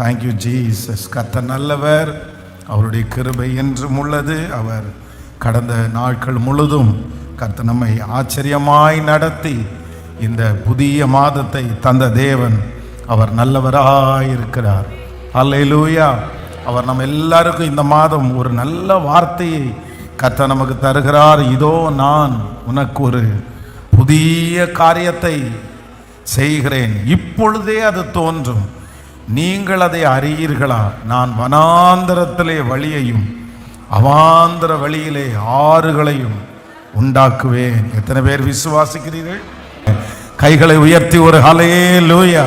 Thank you Jesus. கர்த்தர் நல்லவர், அவருடைய கிருபை என்றும் உள்ளது. அவர் கடந்த நாட்கள் முழுதும் கர்த்தர் நம்மை ஆச்சரியமாய் நடத்தி இந்த புதிய மாதத்தை தந்த தேவன் அவர் நல்லவராயிருக்கிறார். அல்லேலூயா. அவர் நம்ம எல்லாருக்கும் இந்த மாதம் ஒரு நல்ல வார்த்தையை கர்த்தர் நமக்கு தருகிறார். இதோ நான் உனக்கு ஒரு புதிய காரியத்தை செய்கிறேன், இப்பொழுதே அது தோன்றும், நீங்கள் அதை அறியீர்களா? நான் வனாந்தரத்திலே வழியையும் அவாந்தர வழியிலே ஆறுகளையும் உண்டாக்குவேன். எத்தனை பேர் விசுவாசிக்கிறீர்கள்? கைகளை உயர்த்தி ஒரு ஹல்லேலூயா,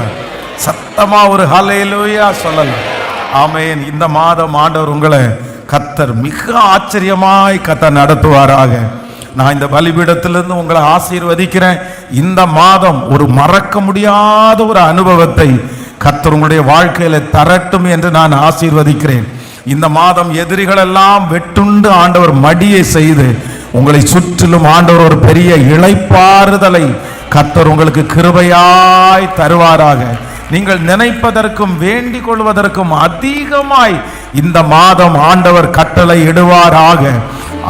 சத்தமா ஒரு ஹல்லேலூயா சொல்லலாம். ஆமென். இந்த மாதம் ஆண்டவர் உங்களை கர்த்தர் மிக ஆச்சரியமாய் கர்த்தர் நடத்துவாராக. நான் இந்த பலிபீடத்திலிருந்து உங்களை ஆசீர்வதிக்கிறேன். இந்த மாதம் ஒரு மறக்க முடியாத ஒரு அனுபவத்தை கர்த்தர் உங்களுடைய வாழ்க்கையில தரட்டும் என்று நான் ஆசீர்வதிக்கிறேன். இந்த மாதம் எதிரிகள் எல்லாம் வெட்டுண்டு ஆண்டவர் மடியை செய்து உங்களை சுற்றிலும் ஆண்டவர் ஒரு பெரிய இளைப்பாறுதலை கர்த்தர் உங்களுக்கு கிருபையாய் தருவாராக. நீங்கள் நினைப்பதற்கும் வேண்டிக் கொள்வதற்கும் அதிகமாய் இந்த மாதம் ஆண்டவர் கட்டளை இடுவாராக.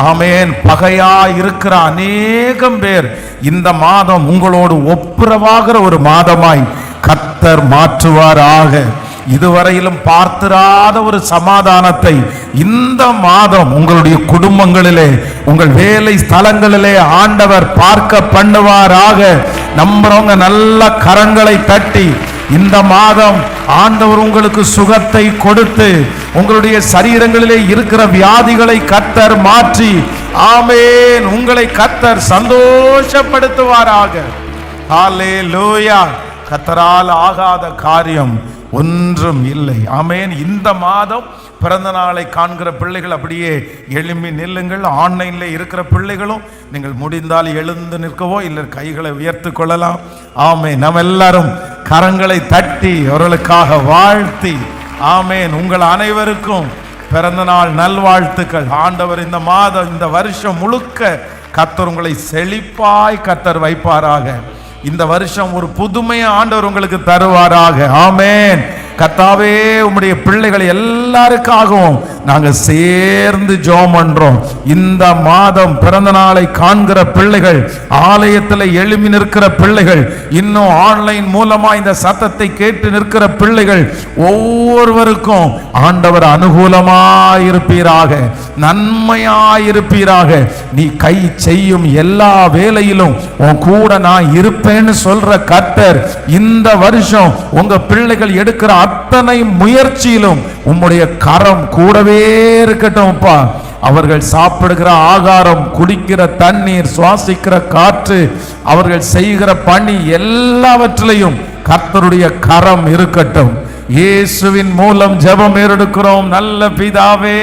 ஆமென். பகையாய் இருக்கிற அநேகம் பேர் இந்த மாதம் உங்களோடு ஒப்புரவாகிற ஒரு மாதமாய் கர்த்தர் மாற்றுவாராக. இதுவரையிலும் பார்த்திராத ஒரு சமாதானத்தை இந்த மாதம் உங்களுடைய குடும்பங்களிலே, உங்கள் வேலை ஸ்தலங்களிலே ஆண்டவர் பார்க்க பண்ணுவாராக. நம்புறவங்க நல்ல கரங்களை தட்டி இந்த மாதம் ஆண்டவர் உங்களுக்கு சுகத்தை கொடுத்து உங்களுடைய சரீரங்களிலே இருக்கிற வியாதிகளை கர்த்தர் மாற்றி, ஆமென், உங்களை கர்த்தர் சந்தோஷப்படுத்துவாராக. ஹல்லேலூயா. கர்த்தரால் ஆகாத காரியம் ஒன்றும் இல்லை. ஆமென். இந்த மாதம் பிறந்த நாளை காண்கிற பிள்ளைகள் அப்படியே எழும்பி நில்லுங்கள். ஆன்லைன்ல இருக்கிற பிள்ளைகளும் நீங்கள் முடிந்தால் எழுந்து நிற்கவோ இல்லை கைகளை உயர்த்து கொள்ளலாம். ஆமென். நம்ம எல்லாரும் கரங்களை தட்டி அவர்களுக்காக வாழ்த்தி, ஆமென், உங்கள் அனைவருக்கும் பிறந்த நாள் நல்வாழ்த்துக்கள். ஆண்டவர் இந்த மாதம் இந்த வருஷம் முழுக்க கர்த்தர் உங்களை செழிப்பாய் கர்த்தர் வைப்பாராக. இந்த வருஷம் ஒரு புதுமையை ஆண்டவர் உங்களுக்கு தருவாராக. ஆமென். கர்த்தாவே, உம்முடைய பிள்ளைகள் எல்லாருக்காகவும் நாங்க சேர்ந்து ஜெபம் பண்றோம். இந்த மாதம் பிறந்த நாளை காண்கிற பிள்ளைகள், ஆலயத்தில் எழும்பி நிற்கிற பிள்ளைகள், இன்னும் ஆன்லைன் மூலமா இந்த சத்தத்தை கேட்டு நிற்கிற பிள்ளைகள் ஒவ்வொருவருக்கும் ஆண்டவர் அனுகூலமாயிருப்பீராக, நன்மையாயிருப்பீராக. நீ கை செய்யும் எல்லா வேலையிலும் உன் கூட நான் இருப்பேன்னு சொல்ற கர்த்தர் இந்த வருஷம் உங்க பிள்ளைகள் எடுக்கிற அத்தனை முயற்சியிலும் உம்முடைய கரம் கூடவே இருக்கட்டும்ப்பா. அவர்கள் சாப்பிடுகிற ஆகாரம், குடிக்கிற தண்ணீர், சுவாசிக்கிற காற்று, அவர்கள் செய்கிற பணி எல்லாவற்றிலையும் கர்த்தருடைய கரம் இருக்கட்டும். இயேசுவின் மூலம் ஜெபம் ஏறெடுக்கிறோம் நல்ல பிதாவே,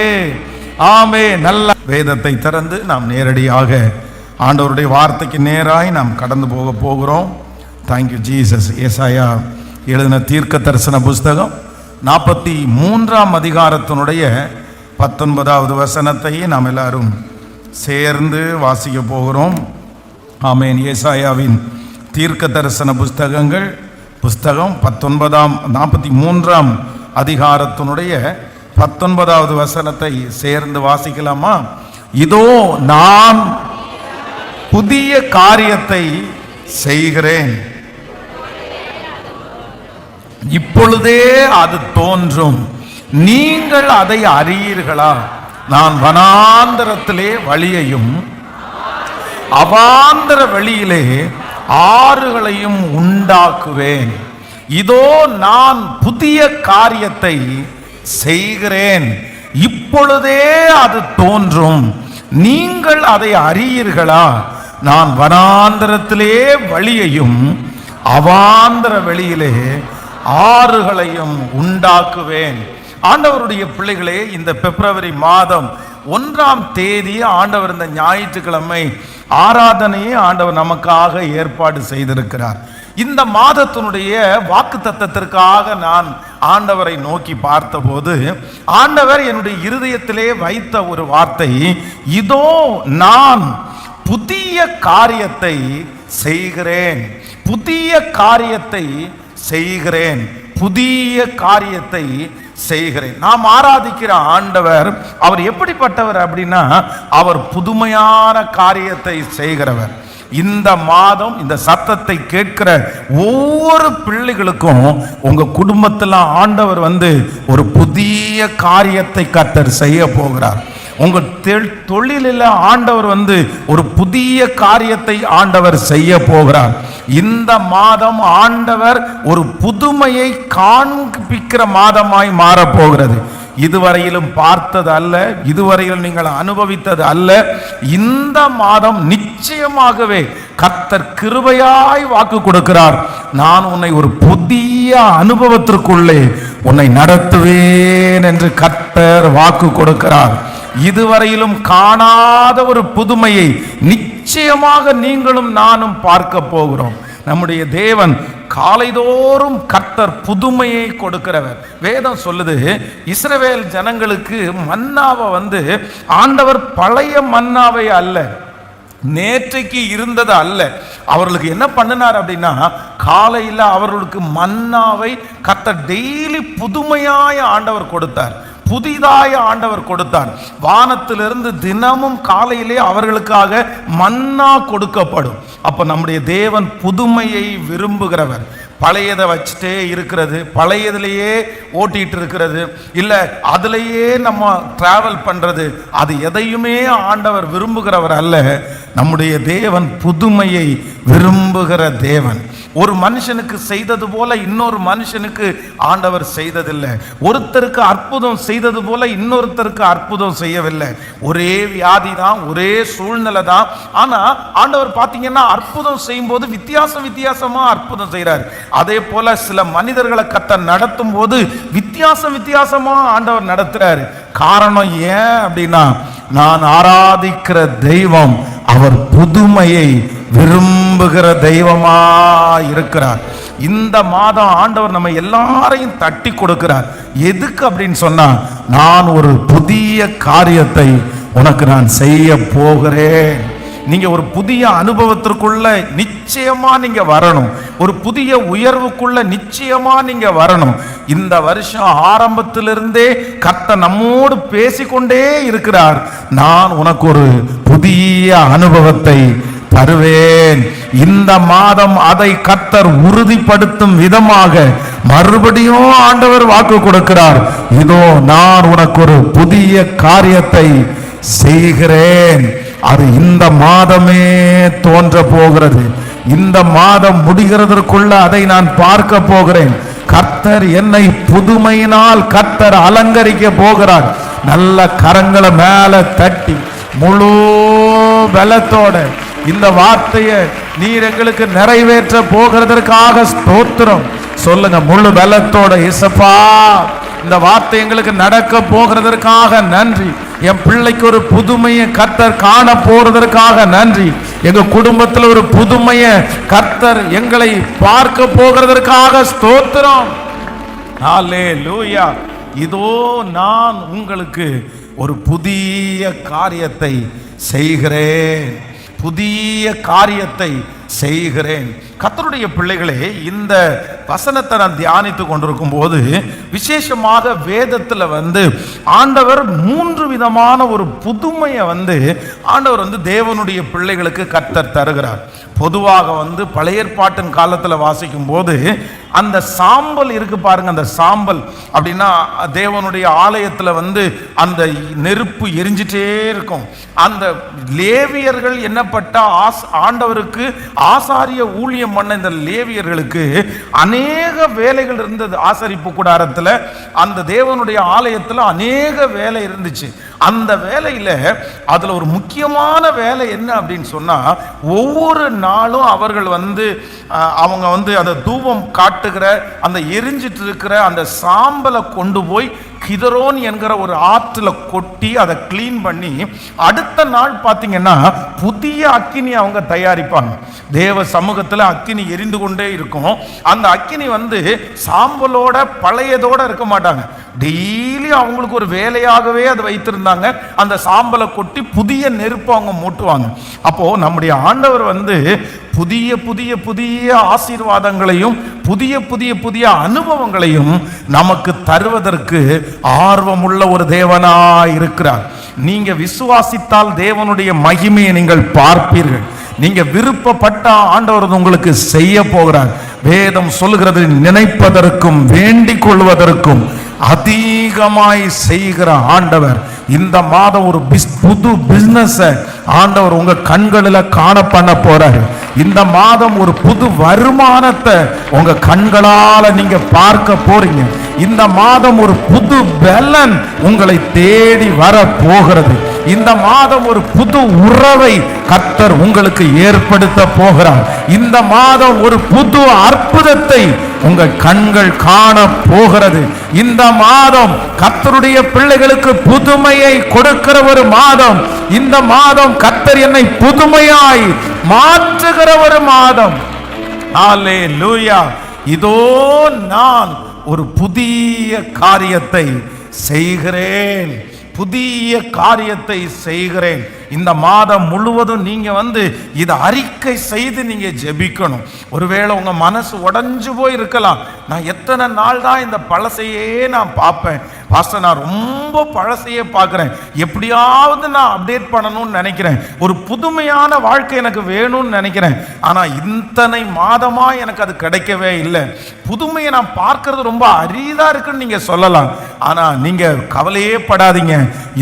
ஆமென். நல்ல வேதத்தை திறந்து நாம் நேரடியாக ஆண்டவருடைய வார்த்தைக்கு நேராய் நாம் கடந்து போகிறோம். Thank you Jesus. ஏசாயா எழுதின தீர்க்க தரிசன புஸ்தகம் 43ஆம் அதிகாரத்தினுடைய 19வது வசனத்தை நாம் எல்லாரும் சேர்ந்து வாசிக்க போகிறோம். ஆமென். ஏசாயாவின் தீர்க்க தரிசன புஸ்தகம் 43ஆம் அதிகாரத்தினுடைய 19வது வசனத்தை சேர்ந்து வாசிக்கலாமா? இதோ நான் புதிய காரியத்தை செய்கிறேன், இப்பொழுதே அது தோன்றும், நீங்கள் அதை அறியீர்களா? நான் வனாந்தரத்திலே வழியையும் அவாந்தர வழியிலே ஆறுகளையும் உண்டாக்குவேன். இதோ நான் புதிய காரியத்தை செய்கிறேன், இப்பொழுதே அது தோன்றும், நீங்கள் அதை அறியீர்களா? நான் வனாந்தரத்திலே வழியையும் அவாந்தர வெளியிலே ஆறுகளையும் உண்டாக்குவேன். ஆண்டவருடைய பிள்ளைகளே, இந்த பிப்ரவரி மாதம் 1ஆம் தேதி ஆண்டவர் இந்த ஞாயிற்றுக்கிழமை ஆராதனையை ஆண்டவர் நமக்காக ஏற்பாடு செய்திருக்கிறார். இந்த மாதத்தினுடைய வாக்குத்தத்தத்திற்காக நான் ஆண்டவரை நோக்கி பார்த்தபோது ஆண்டவர் என்னுடைய இருதயத்திலே வைத்த ஒரு வார்த்தை, இதோ நான் புதிய காரியத்தை செய்கிறேன், புதிய காரியத்தை செய்கிறேன், புதிய காரியத்தை செய்கிறேன். நாம் ஆராதிக்கிற ஆண்டவர் அவர் எப்படிப்பட்டவர் அப்படின்னா, அவர் புதுமையான காரியத்தை செய்கிறவர். இந்த மாதம் இந்த சத்தத்தை கேட்கிற ஒவ்வொரு பிள்ளைகளுக்கும் உங்க குடும்பத்தில் ஆண்டவர் ஒரு புதிய காரியத்தை கர்த்தர் செய்ய போகிறார். உங்க தொழிலில் ஆண்டவர் ஒரு புதிய காரியத்தை ஆண்டவர் செய்ய போகிறார். இந்த மாதம் ஆண்டவர் ஒரு புதுமையை காண்பிக்கிற மாதமாய் மாறப்போகிறது. இதுவரையிலும் பார்த்தது அல்ல, இதுவரையிலும் நீங்கள் அனுபவித்தது அல்ல. இந்த மாதம் நிச்சயமாகவே கர்த்தர் கிருபையாய் வாக்கு கொடுக்கிறார். நான் உன்னை ஒரு புதிய அனுபவத்திற்குள்ளே உன்னை நடத்துவேன் என்று கர்த்தர் வாக்கு கொடுக்கிறார். இதுவரையிலும் காணாத ஒரு புதுமையை நிச்சயமாக நீங்களும் நானும் பார்க்க போகிறோம். நம்முடைய தேவன் காலைதோறும் கர்த்தர் புதுமையை கொடுக்கிறவர். வேதம் சொல்லுது, இஸ்ரவேல் ஜனங்களுக்கு மன்னாவை ஆண்டவர் பழைய மன்னாவை அல்ல, நேற்றைக்கு இருந்தது அல்ல, அவர்களுக்கு என்ன பண்ணினார் அப்படின்னா, காலையில் அவர்களுக்கு மன்னாவை கர்த்தர் டெய்லி புதுமையாய ஆண்டவர் கொடுத்தார், புதிதாய ஆண்டவர் கொடுத்தார். வானத்திலிருந்து தினமும் காலையிலே அவர்களுக்காக மன்னா கொடுக்கப்படும். அப்ப நம்முடைய தேவன் புதுமையை விரும்புகிறவர். பழையதை வச்சுட்டே இருக்கிறது, பழையதுலேயே ஓட்டிட்டு இருக்கிறது, இல்லை அதுலேயே நம்ம டிராவல் பண்ணுறது, அது எதையுமே ஆண்டவர் விரும்புகிறவர் அல்ல. நம்முடைய தேவன் புதுமையை விரும்புகிற தேவன். ஒரு மனுஷனுக்கு செய்தது போல இன்னொரு மனுஷனுக்கு ஆண்டவர் செய்ததில்லை. ஒருத்தருக்கு அற்புதம் செய்தது போல இன்னொருத்தருக்கு அற்புதம் செய்யவில்லை. ஒரே வியாதி தான், ஒரே சூழ்நிலை தான். ஆனால் ஆண்டவர் பார்த்தீங்கன்னா அற்புதம் செய்யும் போது வித்தியாசமா அற்புதம் செய்கிறார். அதே போல சில மனிதர்களை கர்த்தர் நடத்தும் போது வித்தியாசமா ஆண்டவர் நடத்துறாரு. காரணம் ஏன் அப்படின்னா, நான் ஆராதிக்கிற தெய்வம் அவர் புதுமையை விரும்புகிற தெய்வமா இருக்கிறார். இந்த மாதம் ஆண்டவர் நம்ம எல்லாரையும் தட்டி கொடுக்கிறார். எதுக்கு அப்படின்னு சொன்னா, நான் ஒரு புதிய காரியத்தை உனக்கு நான் செய்ய போகிறேன். நீங்க ஒரு புதிய அனுபவத்திற்குள்ள நிச்சயமா நீங்க வரணும். ஒரு புதிய உயர்வுக்குள்ள நிச்சயமா நீங்க வரணும். இந்த வருஷம் ஆரம்பத்திலிருந்தே கர்த்தர் நம்மோடு பேசிக்கொண்டே இருக்கிறார். நான் உனக்கு ஒரு புதிய அனுபவத்தை தருவேன். இந்த மாதம் அதை கர்த்தர் உறுதிப்படுத்தும் விதமாக மறுபடியும் ஆண்டவர் வாக்கு கொடுக்கிறார். இதோ நான் உனக்கு ஒரு புதிய காரியத்தை செய்கிறேன். அது இந்த மாதமே தோன்ற போகிறது. இந்த மாதம் முடிகிறதற்குள்ள அதை நான் பார்க்க போகிறேன். கர்த்தர் என்னை புதுமையினால் கர்த்தர் அலங்கரிக்க போகிறார். நல்ல கரங்களை மேல தட்டி முழு பலத்தோட இந்த வார்த்தையை நீர் எங்களுக்கு நிறைவேற்ற போகிறதற்காக ஸ்தோத்திரம் சொல்லுங்க. முழு பலத்தோட, இயேசுப்பா இந்த வார்த்தை எங்களுக்கு நடக்க போகிறதற்காக நன்றி. என் பிள்ளைக்கு ஒரு புதுமையை கர்த்தர் காண போறதற்காக நன்றி. எங்க குடும்பத்தில் ஒரு புதுமையை கர்த்தர் எங்களை பார்க்க போகிறதற்காக ஸ்தோத்திரம். ஹல்லேலூயா. இதோ நான் உங்களுக்கு ஒரு புதிய காரியத்தை செய்கிறேன், புதிய காரியத்தை செய்கிறேன். கர்த்தருடைய பிள்ளைகளே, இந்த வசனத்தை நான் தியானித்து கொண்டிருக்கும் போது விசேஷமாக வேதத்தில் ஆண்டவர் 3 விதமான ஒரு புதுமையை ஆண்டவர் தேவனுடைய பிள்ளைகளுக்கு கர்த்தர் தருகிறார். பொதுவாக பழைய ஏற்பாட்டின் காலத்தில் வாசிக்கும் போது அந்த சாம்பல் இருக்கு பாருங்க, அந்த சாம்பல் அப்படின்னா தேவனுடைய ஆலயத்தில் அந்த நெருப்பு எரிஞ்சிட்டே இருக்கும். அந்த லேவியர்கள் என்னப்பட்ட ஆண்டவருக்கு ஆசாரிய ஊழியம் பண்ண இந்த லேவியர்களுக்கு அநேக வேலைகள் இருந்தது. ஆசரிப்பு கூடாரத்தில் அந்த தேவனுடைய ஆலயத்தில் அநேக வேலை இருந்துச்சு. அந்த வேலையில அதுல ஒரு முக்கியமான வேலை என்ன அப்படின்னு சொன்னா, ஒவ்வொரு நாளும் அவர்கள் அவங்க அந்த தூபம் காட்டுகிற அந்த எரிஞ்சிட்டு இருக்கிற அந்த சாம்பலை கொண்டு போய் கிதரோன் என்கிற ஒரு ஆற்றுல கொட்டி அதை கிளீன் பண்ணி அடுத்த நாள் பார்த்தீங்கன்னா புதிய அக்கினி அவங்க தயாரிப்பாங்க. தேவ சமூகத்தில் அக்கினி எரிந்து கொண்டே இருக்கும். அந்த அக்கினி சாம்பலோட பழையதோட இருக்க மாட்டாங்க. டெய்லி அவங்களுக்கு ஒரு வேலையாகவே அது வைத்திருந்தாங்க. அந்த சாம்பலை கொட்டி புதிய நெருப்பு அவங்க மூட்டுவாங்க. அப்போ நம்முடைய ஆண்டவர் புதிய புதிய புதிய ஆசீர்வாதங்களையும் புதிய புதிய புதிய அனுபவங்களையும் நமக்கு தருவதற்கு ஆர்வமுள்ள ஒரு தேவனாய் இருக்கிறார். நீங்க விசுவாசித்தால் தேவனுடைய மகிமையை நீங்கள் பார்ப்பீர்கள். நீங்க விருப்பப்பட்ட ஆண்டவர் உங்களுக்கு செய்ய போகிறார். வேதம் சொல்லுகிறது, நினைப்பதற்கும் வேண்டிக் கொள்வதற்கும் அதிகமாய் செய்கிற ஆண்டவர். இந்த மாதம் ஒரு புது பிசினஸ் ஆண்டவர் உங்க கண்களில் காண பண்ண போறாரு. இந்த மாதம் ஒரு புது வருமானத்தை உங்க கண்களால நீங்க பார்க்க போறீங்க. இந்த மாதம் ஒரு புது பலன் உங்களை தேடி வர போகிறது. இந்த மாதம் ஒரு புது உறவை கர்த்தர் உங்களுக்கு ஏற்படுத்த போகிறார். இந்த மாதம் ஒரு புது அற்புதத்தை உங்கள் கண்கள் காண போகிறது. இந்த மாதம் கர்த்தருடைய பிள்ளைகளுக்கு புதுமையை கொடுக்கிற ஒரு மாதம். இந்த மாதம் கர்த்தர் என்னை புதுமையாய் மாற்றுகிற ஒரு மாதம். அல்லேலூயா. இதோ நான் ஒரு புதிய காரியத்தை செய்கிறேன், புதிய காரியத்தை செய்கிறேன். இந்த மாதம் முழுவதும் நீங்க இதை அறிக்கை செய்து நீங்க ஜெபிக்கணும். ஒருவேளை உங்க மனசு உடைஞ்சு போய் இருக்கலாம். நான் எத்தனை நாள் தான் இந்த பழசையே நான் பார்ப்பேன் பாஸ்டர், நான் ரொம்ப பழசையே பார்க்குறேன், எப்படியாவது நான் அப்டேட் பண்ணணும்னு நினைக்கிறேன், ஒரு புதுமையான வாழ்க்கை எனக்கு வேணும்னு நினைக்கிறேன், ஆனால் இத்தனை மாதமா எனக்கு அது கிடைக்கவே இல்லை. புதுமையை நான் பார்க்கறது ரொம்ப அரிதா இருக்குன்னு நீங்க சொல்லலாம். ஆனா நீங்க கவலையே படாதீங்க.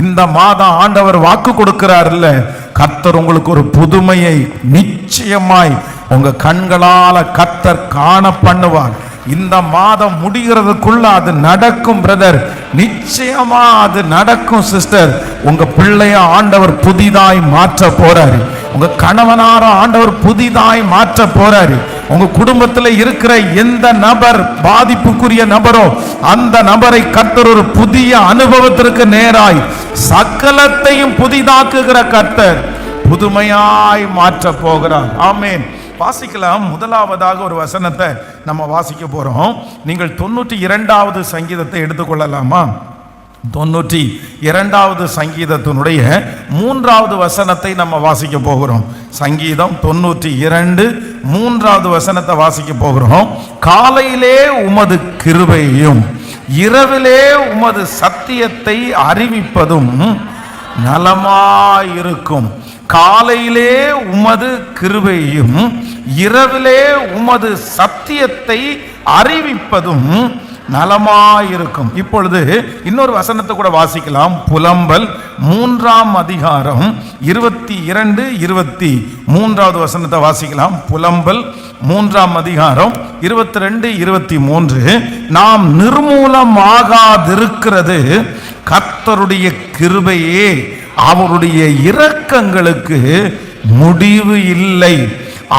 இந்த மாதம் ஆண்டவர் வாக்கு கொடுக்கிறார், கர்த்தர் உங்களுக்கு ஒரு புதுமையை நிச்சயமாய் உங்க கண்களால கர்த்தர் காண பண்ணுவார். இந்த மாதம் முடிகிறதுக்குள்ள அது நடக்கும் பிரதர், நிச்சயமா அது நடக்கும் சிஸ்டர். உங்க பிள்ளைய ஆண்டவர் புதிதாய் மாற்ற போறாரு. உங்க கணவனார ஆண்டவர் புதிதாய் மாற்ற போறாரு. உங்க குடும்பத்தில் இருக்கிற எந்த நபர் பாதிப்புக்குரிய நபரோ அந்த நபரை கர்த்தர் ஒரு புதிய அனுபவத்திற்கு நேராய் சகலத்தையும் புதிதாக்குகிற கர்த்தர் புதுமையாய் மாற்ற போகிறார். ஆமென். வாசிக்கலாம். முதலாவதாக ஒரு வசனத்தை நம்ம வாசிக்க போறோம். நீங்கள் 92வது சங்கீதத்தை எடுத்துக்கொள்ளலாமா? 92வது சங்கீதத்தினுடைய 3வது வசனத்தை நம்ம வாசிக்க போகிறோம். சங்கீதம் 92 3வது வசனத்தை வாசிக்க போகிறோம். காலையிலே உமது கிருபையையும் இரவிலே உமது சத்தியத்தை அறிவிப்பதும் நலமாயிருக்கும். காலையிலே உமது கிருபையையும் இரவிலே உமது சத்தியத்தை அறிவிப்பதும் நலமாயிருக்கும். இப்பொழுது இன்னொரு வசனத்தை கூட வாசிக்கலாம். புலம்பல் 3ஆம் அதிகாரம் 22 23வது வசனத்தை வாசிக்கலாம். புலம்பல் 3ஆம் அதிகாரம் 22 23. நாம் நிர்மூலமாகாதிருக்கிறது கர்த்தருடைய கிருபையே, அவருடைய இரக்கங்களுக்கு முடிவு இல்லை,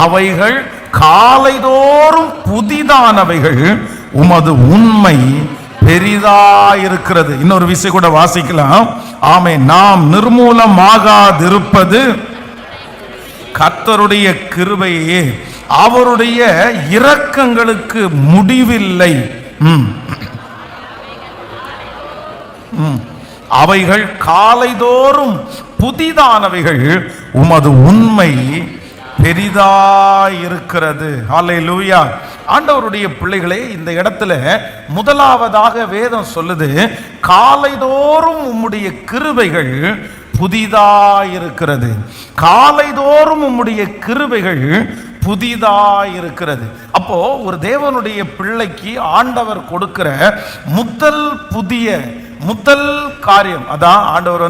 அவைகள் காலைதோறும் புதிதானவைகள், உமது உண்மை பெரிதாயிருக்கிறது. இன்னொரு விஷயம் கூட வாசிக்கலாம். ஆமென். நாம் நிர்மூலமாகாதிருப்பது கர்த்தருடைய கிருபையே, அவருடைய இரக்கங்களுக்கு முடிவில்லை, அவைகள் காலைதோறும் புதிதானவைகள், உமது உண்மை பெரிதாயிருக்கிறது. ஹல்லேலூயா. ஆண்டவருடைய பிள்ளைகளே, இந்த இடத்துல முதலாவதாக வேதம் சொல்லுது, காலைதோறும் உம்முடைய கிருபைகள் புதிதாயிருக்கிறது. காலைதோறும் உம்முடைய கிருபைகள் புதிதாயிருக்கிறது. அப்போ ஒரு தேவனுடைய பிள்ளைக்கு ஆண்டவர் கொடுக்கிற முதல் காரியம் அதான். ஆண்டவர்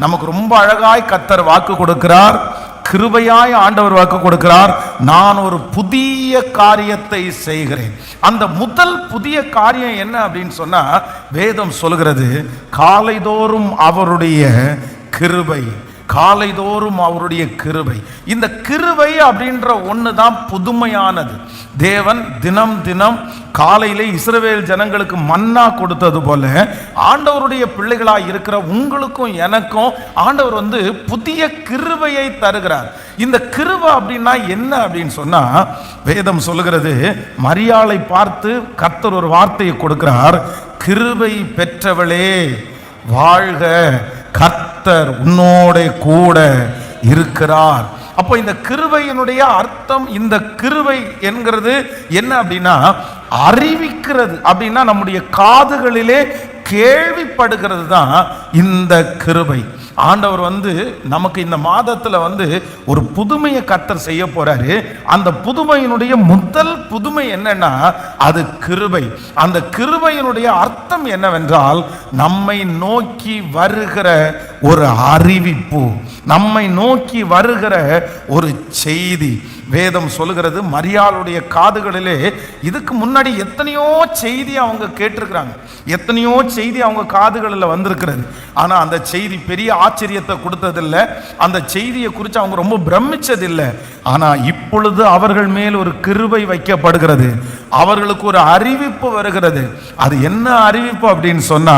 நமக்கு ரொம்ப அழகாய் கர்த்தர் வாக்கு கொடுக்கிறார், கிருபையாய் ஆண்டவர் வாக்கு கொடுக்கிறார், நான் ஒரு புதிய காரியத்தை செய்கிறேன். அந்த முதல் புதிய காரியம் என்ன அப்படின்னு சொன்னா, வேதம் சொல்கிறது காலைதோறும் அவருடைய கிருபை, காலைதோறும் அவருடைய கிருபை. இந்த கிருபை அப்படின்ற ஒன்று தான் புதுமையானது. தேவன் தினம் தினம் காலையிலே இஸ்ரவேல் ஜனங்களுக்கு மன்னா கொடுத்தது போல ஆண்டவருடைய பிள்ளைகளாக இருக்கிற உங்களுக்கும் எனக்கும் ஆண்டவர் புதிய கிருபையை தருகிறார். இந்த கிருபை அப்படின்னா என்ன அப்படின்னு சொன்னா, வேதம் சொல்லுகிறது, மரியாளை பார்த்து கர்த்தர் ஒரு வார்த்தையை கொடுக்கிறார், கிருபை பெற்றவளே வாழ்க, கர்த்தர் உன்னோட கூட இருக்கிறார். அப்போ இந்த கிருபையினுடைய அர்த்தம், இந்த கிருபை என்கிறது என்ன அப்படின்னா அறிவிக்கிறது. அப்படின்னா நம்முடைய காதுகளிலே கேள்விப்படுகிறது தான் இந்த கிருபை. ஆண்டவர் நமக்கு இந்த மாதத்துல ஒரு புதுமையை கர்த்தர் செய்ய போறாரு. அந்த புதுமையினுடைய முதல் புதுமை என்னன்னா அது கிருபை. அந்த கிருபையினுடைய அர்த்தம் என்னவென்றால் நம்மை நோக்கி வருகிற ஒரு அறிவிப்பு, நம்மை நோக்கி வருகிற ஒரு செய்தி. வேதம் சொல்லுகிறது, மரியாளுடைய காதுகளிலே இதுக்கு முன்னாடி எத்தனையோ செய்தி அவங்க கேட்டிருக்கிறாங்க, எத்தனையோ செய்தி அவங்க காதுகளில் வந்திருக்கிறது. ஆனால் அந்த செய்தி பெரிய ஆச்சரியத்தை கொடுத்ததில்லை, அந்த செய்தியை குறித்து அவங்க ரொம்ப பிரமிச்சதில்லை. ஆனால் இப்பொழுது அவர்கள் மேல் ஒரு கிருபை வைக்கப்படுகிறது, அவர்களுக்கு ஒரு அறிவிப்பு வருகிறது. அது என்ன அறிவிப்பு அப்படின்னு சொன்னா,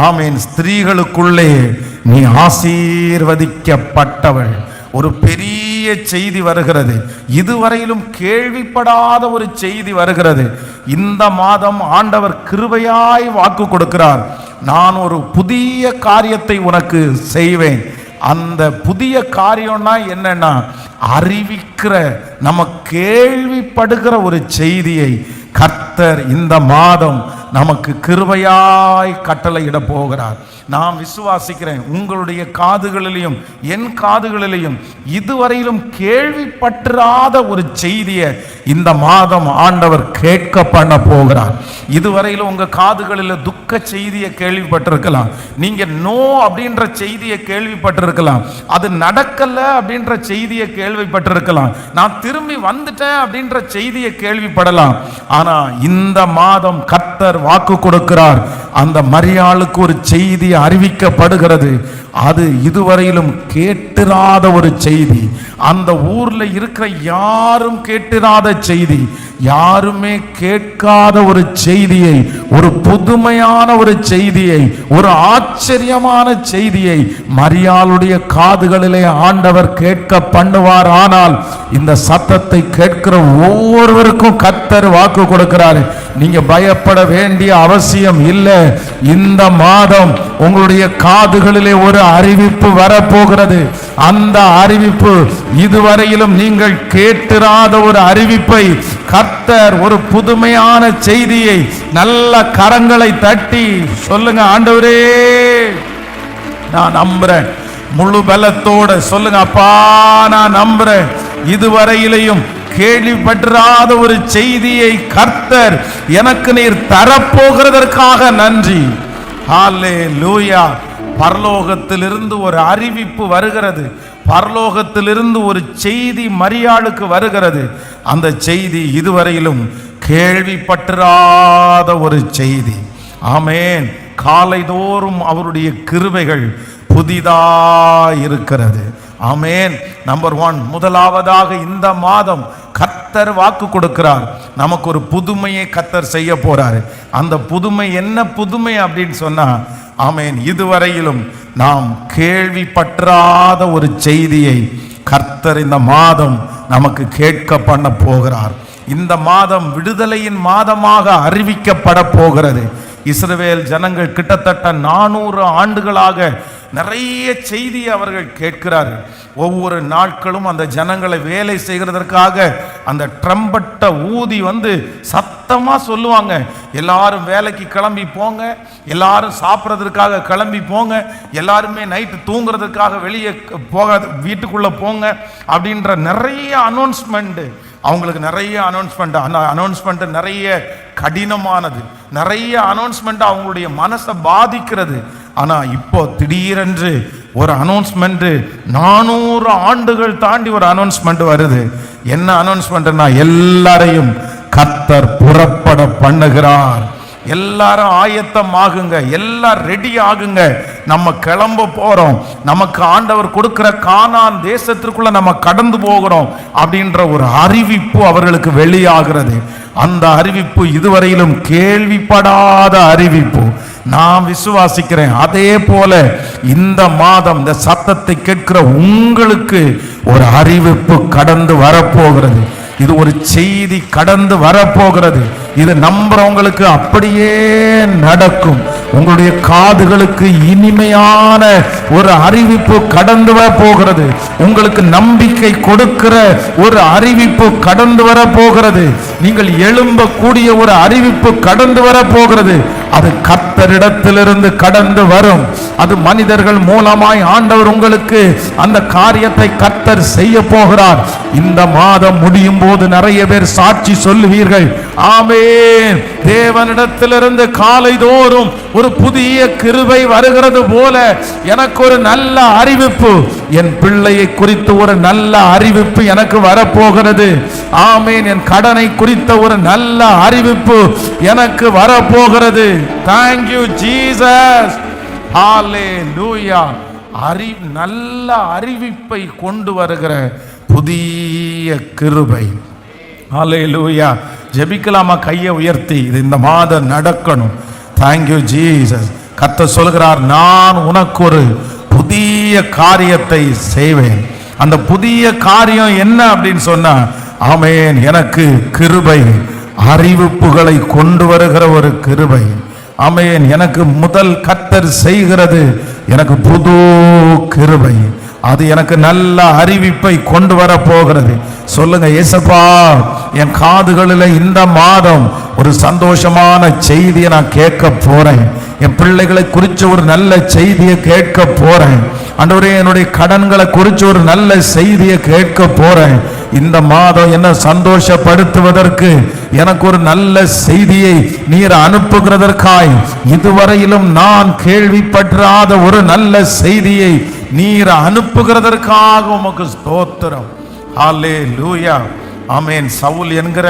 ஆமேன், ஸ்திரீகளுக்குள்ளே நீ ஆசீர்வதிக்கப்பட்டவள். ஒரு பெரிய செய்தி வருகிறது, இதுவரையிலும் கேள்விப்படாத ஒரு செய்தி வருகிறது. இந்த மாதம் ஆண்டவர் கிருபையாய் வாக்கு கொடுக்கிறார், நான் ஒரு புதிய காரியத்தை உனக்கு செய்வேன். அந்த புதிய காரியம்னா என்னன்னா அறிவிக்கிற, நம்ம கேள்விப்படுகிற ஒரு செய்தியை கர்த்தர் இந்த மாதம் நமக்கு கிருபையாய் கட்டளையிட போகிறார். நான் விசுவாசிக்கிறேன், உங்களுடைய காதுகளிலையும் என் காதுகளிலையும் இதுவரையிலும் கேள்விப்பட்டிராத ஒரு செய்தியை இந்த மாதம் ஆண்டவர் கேட்க பண்ண போகிறார். இதுவரையிலும் உங்க காதுகளில் துக்க செய்தியை கேள்விப்பட்டிருக்கலாம், நீங்க நோ அப்படின்ற செய்தியை கேள்விப்பட்டிருக்கலாம், அது நடக்கல அப்படின்ற செய்தியை கேள்விப்பட்டிருக்கலாம், நான் திரும்பி வந்துட்டேன் அப்படின்ற செய்தியை கேள்விப்படலாம். ஆனா இந்த மாதம் கர்த்தர் வாக்கு கொடுக்கிறார், அந்த மரியாளுக்கு ஒரு செய்தி அறிவிக்கப்படுகிறது. அது இதுவரையிலும் கேட்டிராத ஒரு செய்தி, அந்த ஊர்ல இருக்கிற யாரும் கேட்டிராத செய்தி, யாருமே கேட்காத ஒரு செய்தியை, ஒரு புதுமையான ஒரு செய்தியை, ஒரு ஆச்சரியமான செய்தியை மரியாளுடைய காதுகளிலே ஆண்டவர் கேட்க பண்ணுவார். ஆனால் இந்த சத்தத்தை கேட்கிற ஒவ்வொருவருக்கும் கர்த்தர் வாக்கு கொடுக்கிறார், நீங்க பயப்பட வேண்டிய அவசியம் இல்லை. இந்த மாதம் உங்களுடைய காதுகளிலே ஒரு அறிவிப்பு வரப்போகிறது. அந்த அறிவிப்பு இதுவரையிலும் நீங்கள் கேட்டிராத ஒரு அறிவிப்பை கர்த்தர், ஒரு புதுமையான செய்தியை, நல்ல கரங்களை தட்டி சொல்லுங்க, ஆண்டவரே நான் நம்புறேன். முழு பலத்தோட சொல்லுங்க, அப்பா நான் நம்புறேன். இதுவரையிலையும் கேள்விப்பட்டிராத ஒரு செய்தியை கர்த்தர் எனக்கு நீர் தரப்போகிறதற்காக நன்றி. ஹல்லேலூயா. பரலோகத்திலிருந்து ஒரு அறிவிப்பு வருகிறது, பரலோகத்திலிருந்து ஒரு செய்தி மரியாளுக்கு வருகிறது. அந்த செய்தி இதுவரையிலும் கேள்விப்பட்டிராத ஒரு செய்தி. ஆமேன். காலைதோறும் அவருடைய கிருபைகள் புதிதாயிருக்கிறது. ஆமேன். நம்பர் 1, முதலாவதாக இந்த மாதம் கர்த்தர் வாக்கு கொடுக்கிறார், நமக்கு ஒரு புதுமையை கர்த்தர் செய்ய போறாரு. அந்த புதுமை என்ன புதுமை அப்படின்னு சொன்னா, ஆமேன், இதுவரையிலும் நாம் கேள்விப்பட்டிராத ஒரு செய்தியை கர்த்தர் இந்த மாதம் நமக்கு கேட்க பண்ண போகிறார். இந்த மாதம் விடுதலையின் மாதமாக அறிவிக்கப்பட போகிறது. இஸ்ரவேல் ஜனங்கள் கிட்டத்தட்ட 400 ஆண்டுகளாக நிறைய செய்தி அவர்கள் கேட்கிறார்கள். ஒவ்வொரு நாட்களும் அந்த ஜனங்களை வேலை செய்கிறதற்காக அந்த ட்ரம்பட்டை ஊதி சத்தமா சொல்லுவாங்க, எல்லாரும் வேலைக்கு கிளம்பி போங்க, எல்லாரும் சாப்பிட்றதுக்காக கிளம்பி போங்க, எல்லாருமே நைட்டு தூங்குறதுக்காக வெளியே போகாத வீட்டுக்குள்ள போங்க அப்படின்ற நிறைய அனௌன்ஸ்மெண்ட். அவங்களுக்கு நிறைய அனௌன்ஸ்மெண்ட், அந்த அனௌன்ஸ்மெண்ட் நிறைய கடினமானது, நிறைய அனௌன்ஸ்மெண்ட் அவங்களுடைய மனசை பாதிக்கிறது. ஆனா இப்போ திடீரென்று ஒரு அனௌன்ஸ்மெண்ட், 400 ஆண்டுகள் தாண்டி ஒரு அனௌன்ஸ்மெண்ட் வருது. என்ன அனௌன்ஸ்மெண்ட்னா, எல்லாரையும் கர்த்தர் புறப்பட பண்ணுகிறார். எல்லாரும் ஆயத்தம் ஆகுங்க, எல்லாரும் ரெடி ஆகுங்க, நம்ம கிளம்ப போறோம், நமக்கு ஆண்டவர் கொடுக்கிற கானான் தேசத்திற்குள்ள நம்ம கடந்து போகிறோம் அப்படின்ற ஒரு அறிவிப்பு அவர்களுக்கு வெளியாகிறது. அந்த அறிவிப்பு இதுவரையிலும் கேள்விப்படாத அறிவிப்பு. நான் விசுவாசிக்கிறேன், அதே போல இந்த மாதம் இந்த சத்தத்தை கேட்கிற உங்களுக்கு ஒரு அறிவிப்பு கடந்து வரப்போகிறது. இது ஒரு செய்தி கடந்து வரப்போகிறது. இது நம்புறவங்களுக்கு அப்படியே நடக்கும். உங்களுடைய காதுகளுக்கு இனிமையான ஒரு அறிவிப்பு கடந்து வர போகிறது. உங்களுக்கு நம்பிக்கை கொடுக்கிற ஒரு அறிவிப்பு கடந்து வர போகிறது. நீங்கள் எழும்பக்கூடிய ஒரு அறிவிப்பு கடந்து வர போகிறது. அது கர்த்தரிடத்திலிருந்து கடந்து வரும். அது மனிதர்கள் மூலமாய் ஆண்டவர் உங்களுக்கு அந்த காரியத்தை கர்த்தர் செய்ய போகிறார். இந்த மாதம் முடியும் போது நிறைய பேர் சாட்சி சொல்லுவீர்கள். ஆமென். தேவனிடத்திலிருந்து காலை தோறும் ஒரு புதிய கிருபை வருகிறது போல எனக்கு ஒரு நல்ல அறிவிப்பு, என் பிள்ளையை குறித்து ஒரு நல்ல அறிவிப்பு எனக்கு வரப்போகிறது. ஆமென். என் கடனை குறித்த ஒரு நல்ல அறிவிப்பு எனக்கு வரப்போகிறது. Thank you Jesus. Hallelujah. நல்ல அறிவிப்பை கொண்டு வருகிற புதிய கிருபை. ஹல்லேலூயா. ஜெபிக்கலாமா? கையை உயர்த்தி இது இந்த மாதம் நடக்கணும். Thank you Jesus. கர்த்தர் சொல்கிறார், நான் உனக்கு ஒரு புதிய காரியத்தை செய்வேன். அந்த புதிய காரியம் என்ன அப்படின்னு சொன்னா, ஆமென், எனக்கு கிருபை, அறிவிப்புகளை கொண்டு வருகிற ஒரு கிருபை. ஆமென். எனக்கு முதல் கர்த்தர் செய்கிறது எனக்கு புது கிருபை. அது எனக்கு நல்ல அறிவிப்பை கொண்டு வர போகிறது. சொல்லுங்க, இயேசப்பா, என் காதுகளில் இந்த மாதம் ஒரு சந்தோஷமான செய்தியை நான் கேட்க போறேன். என் பிள்ளைகளை குறித்து ஒரு நல்ல செய்தியை கேட்க போறேன். ஆண்டவரே, என்னுடைய கடன்களை குறித்து ஒரு நல்ல செய்தியை கேட்க போறேன். இந்த மாதம் என்ன சந்தோஷப்படுத்துவதற்கு எனக்கு ஒரு நல்ல செய்தியை நீர் அனுப்புகிறதற்காய், இதுவரையிலும் நான் கேள்விப்படாத ஒரு நல்ல செய்தியை நீர் அனுப்புகிறதற்காக உமக்கு ஸ்தோத்திரம். ஹல்லேலூயா. ஆமென். சவுல் என்கிற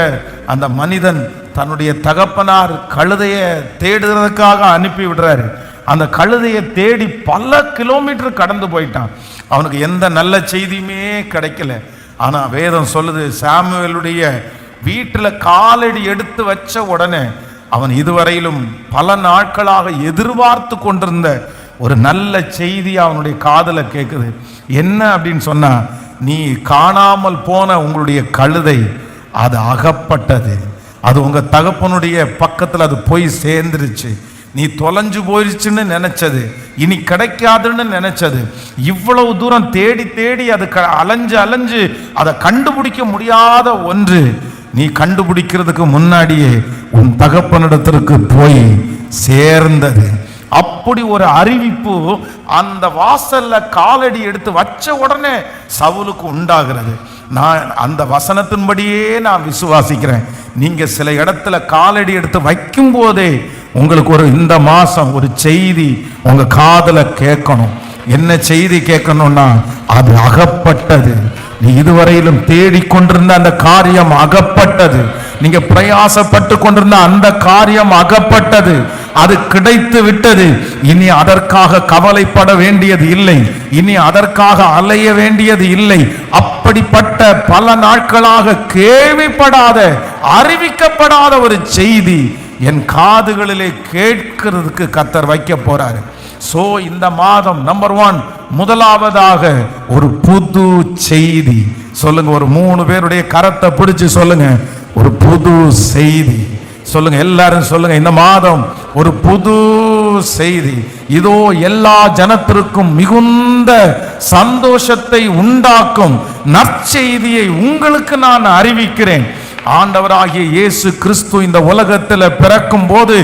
அந்த மனிதன் தன்னுடைய தகப்பனார் கழுதையை தேடுறதுக்காக அனுப்பி விடுறாரு. அந்த கழுதையை தேடி பல கிலோமீட்டர் கடந்து போயிட்டான். அவனுக்கு எந்த நல்ல செய்தியுமே கிடைக்கல. ஆனா வேதம் சொல்லுது, சாமுவேலுடைய வீட்டில் காலடி எடுத்து வச்ச உடனே அவன் இதுவரையிலும் பல நாட்களாக எதிர்பார்த்து கொண்டிருந்த ஒரு நல்ல செய்தி அவனுடைய காதுல கேட்குது. என்ன அப்படின்னு சொன்னா, நீ காணாமல் போன உங்களுடைய கழுதை அது அகப்பட்டது. அது உங்க தகப்பனுடைய பக்கத்தில் அது போய் சேர்ந்துருச்சு. நீ தொலைஞ்சு போயிடுச்சுன்னு நினைச்சது, இனி கிடைக்காதுன்னு நினைச்சது, இவ்வளவு தூரம் தேடி தேடி அது அலைஞ்சு அலைஞ்சு அதை கண்டுபிடிக்க முடியாத ஒன்று நீ கண்டுபிடிக்கிறதுக்கு முன்னாடியே உன் தகப்பனிடத்திற்கு போய் சேர்ந்தது. அப்படி ஒரு அறிவிப்பு அந்த வாசல்ல காலடி எடுத்து வச்ச உடனே சவுலுக்கு உண்டாகிறது. நான் அந்த வசனத்தின்படியே நான் விசுவாசிக்கிறேன். நீங்க சில இடத்துல காலடி எடுத்து வைக்கும் போதே உங்களுக்கு ஒரு இந்த மாசம் ஒரு செய்தி உங்க காதுல கேட்கணும். என்ன செய்தி கேட்கணும்னா, அது அகப்பட்டது. நீ இதுவரையிலும் தேடிக்கொண்டிருந்த அந்த காரியம் அகப்பட்டது. நீங்க பிரயாசப்பட்டு கொண்டிருந்த அந்த காரியம் அகப்பட்டது. அது கிடைத்து விட்டது. இனி அதற்காக கவலைப்பட வேண்டியது இல்லை. இனி அதற்காக அலைய வேண்டியது இல்லை. அப்படிப்பட்ட பல நாட்களாக கேள்விப்படாத, அறிவிக்கப்படாத ஒரு செய்தி என் காதுகளிலே கேட்கிறதுக்கு கர்த்தர் வைக்க போறாரு. சோ இந்த மாதம் நம்பர் 1, முதலாவதாக ஒரு புது செய்தி. சொல்லுங்க, ஒரு 3 பேருடைய கரத்தை பிடிச்சு சொல்லுங்க, ஒரு புது செய்தி. சொல்லுங்க, எல்லாரும் சொல்லுங்க, இந்த மாதம் ஒரு புது செய்தி. இதோ எல்லா ஜனத்திற்கும் மிகுந்த சந்தோஷத்தை உண்டாக்கும் நற்செய்தியை உங்களுக்கு நான் அறிவிக்கிறேன். ஆண்டவராகிய இயேசு கிறிஸ்து இந்த உலகத்தில் பிறக்கும் போது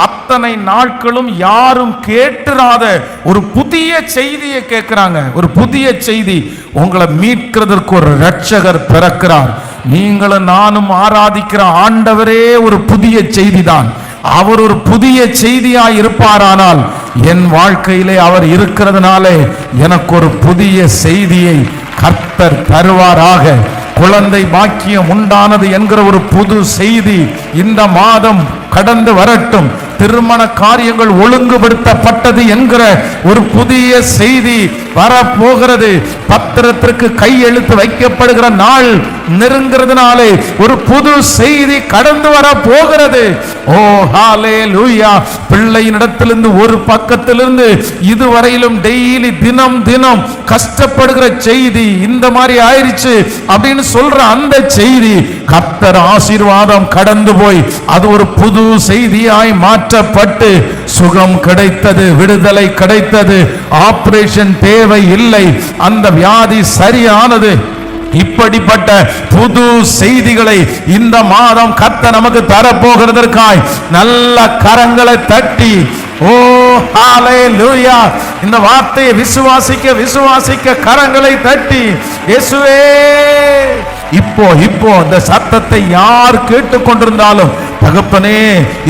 அத்தனை நாட்களும் யாரும் கேட்டிராத ஒரு புதிய செய்தியை கேட்கிறாங்க. ஒரு புதிய செய்தி, உங்களை மீட்கிறதற்கு ஒரு இரட்சகர் பிறக்கிறார். நீங்களும் நானும் ஆராதிக்கிற ஆண்டவரே ஒரு புதிய செய்தி தான். அவர் ஒரு புதிய செய்தியாய் இருப்பாரானால் என் வாழ்க்கையிலே அவர் இருக்கிறதுனாலே எனக்கு ஒரு புதிய செய்தியை கர்த்தர் தருவாராக. குழந்தை பாக்கியம் உண்டானது என்கிற ஒரு புது செய்தி இந்த மாதம் கடந்து வரட்டும். திருமண காரியங்கள் ஒழுங்குபடுத்தப்பட்டது என்கிற ஒரு புதிய செய்தி வரப்போகிறது. பத்திரத்திற்கு கையெழுத்து வைக்கப்படுகிற நாள் நெருங்கிறதுனாலே ஒரு புது செய்தி கடந்து வர போகிறது. ஓ ஹalleluya. பிள்ளையினிடத்திலிருந்து ஒரு பக்கத்திலிருந்து இதுவரையிலும் டெய்லி தினம் தினம் கஷ்டப்படுகிற செய்தி இந்த மாதிரி ஆயிருச்சு அப்படின்னு சொல்ற அந்த செய்தி கர்த்தர் ஆசீர்வாதம் கடந்து போய் அது ஒரு புது செய்தியாய் மாற்றப்பட்டு சுகம் கிடைத்தது, விடுதலை கிடைத்தது, ஆபரேஷன் தேவை இல்லை, அந்த வியாதி சரியானது. இப்படிப்பட்ட புது செய்திகளை இந்த மாதம் கர்த்தர் நமக்கு தரப்போகிறதற்காய் நல்ல கரங்களை தட்டி ஓ ஹalleluya இந்த வார்த்தையை விசுவாசிக்க கரங்களை தட்டி இயேசுவே இப்போ இந்த சத்தத்தை யார் கேட்டுக்கொண்டிருந்தாலும் தகப்பனே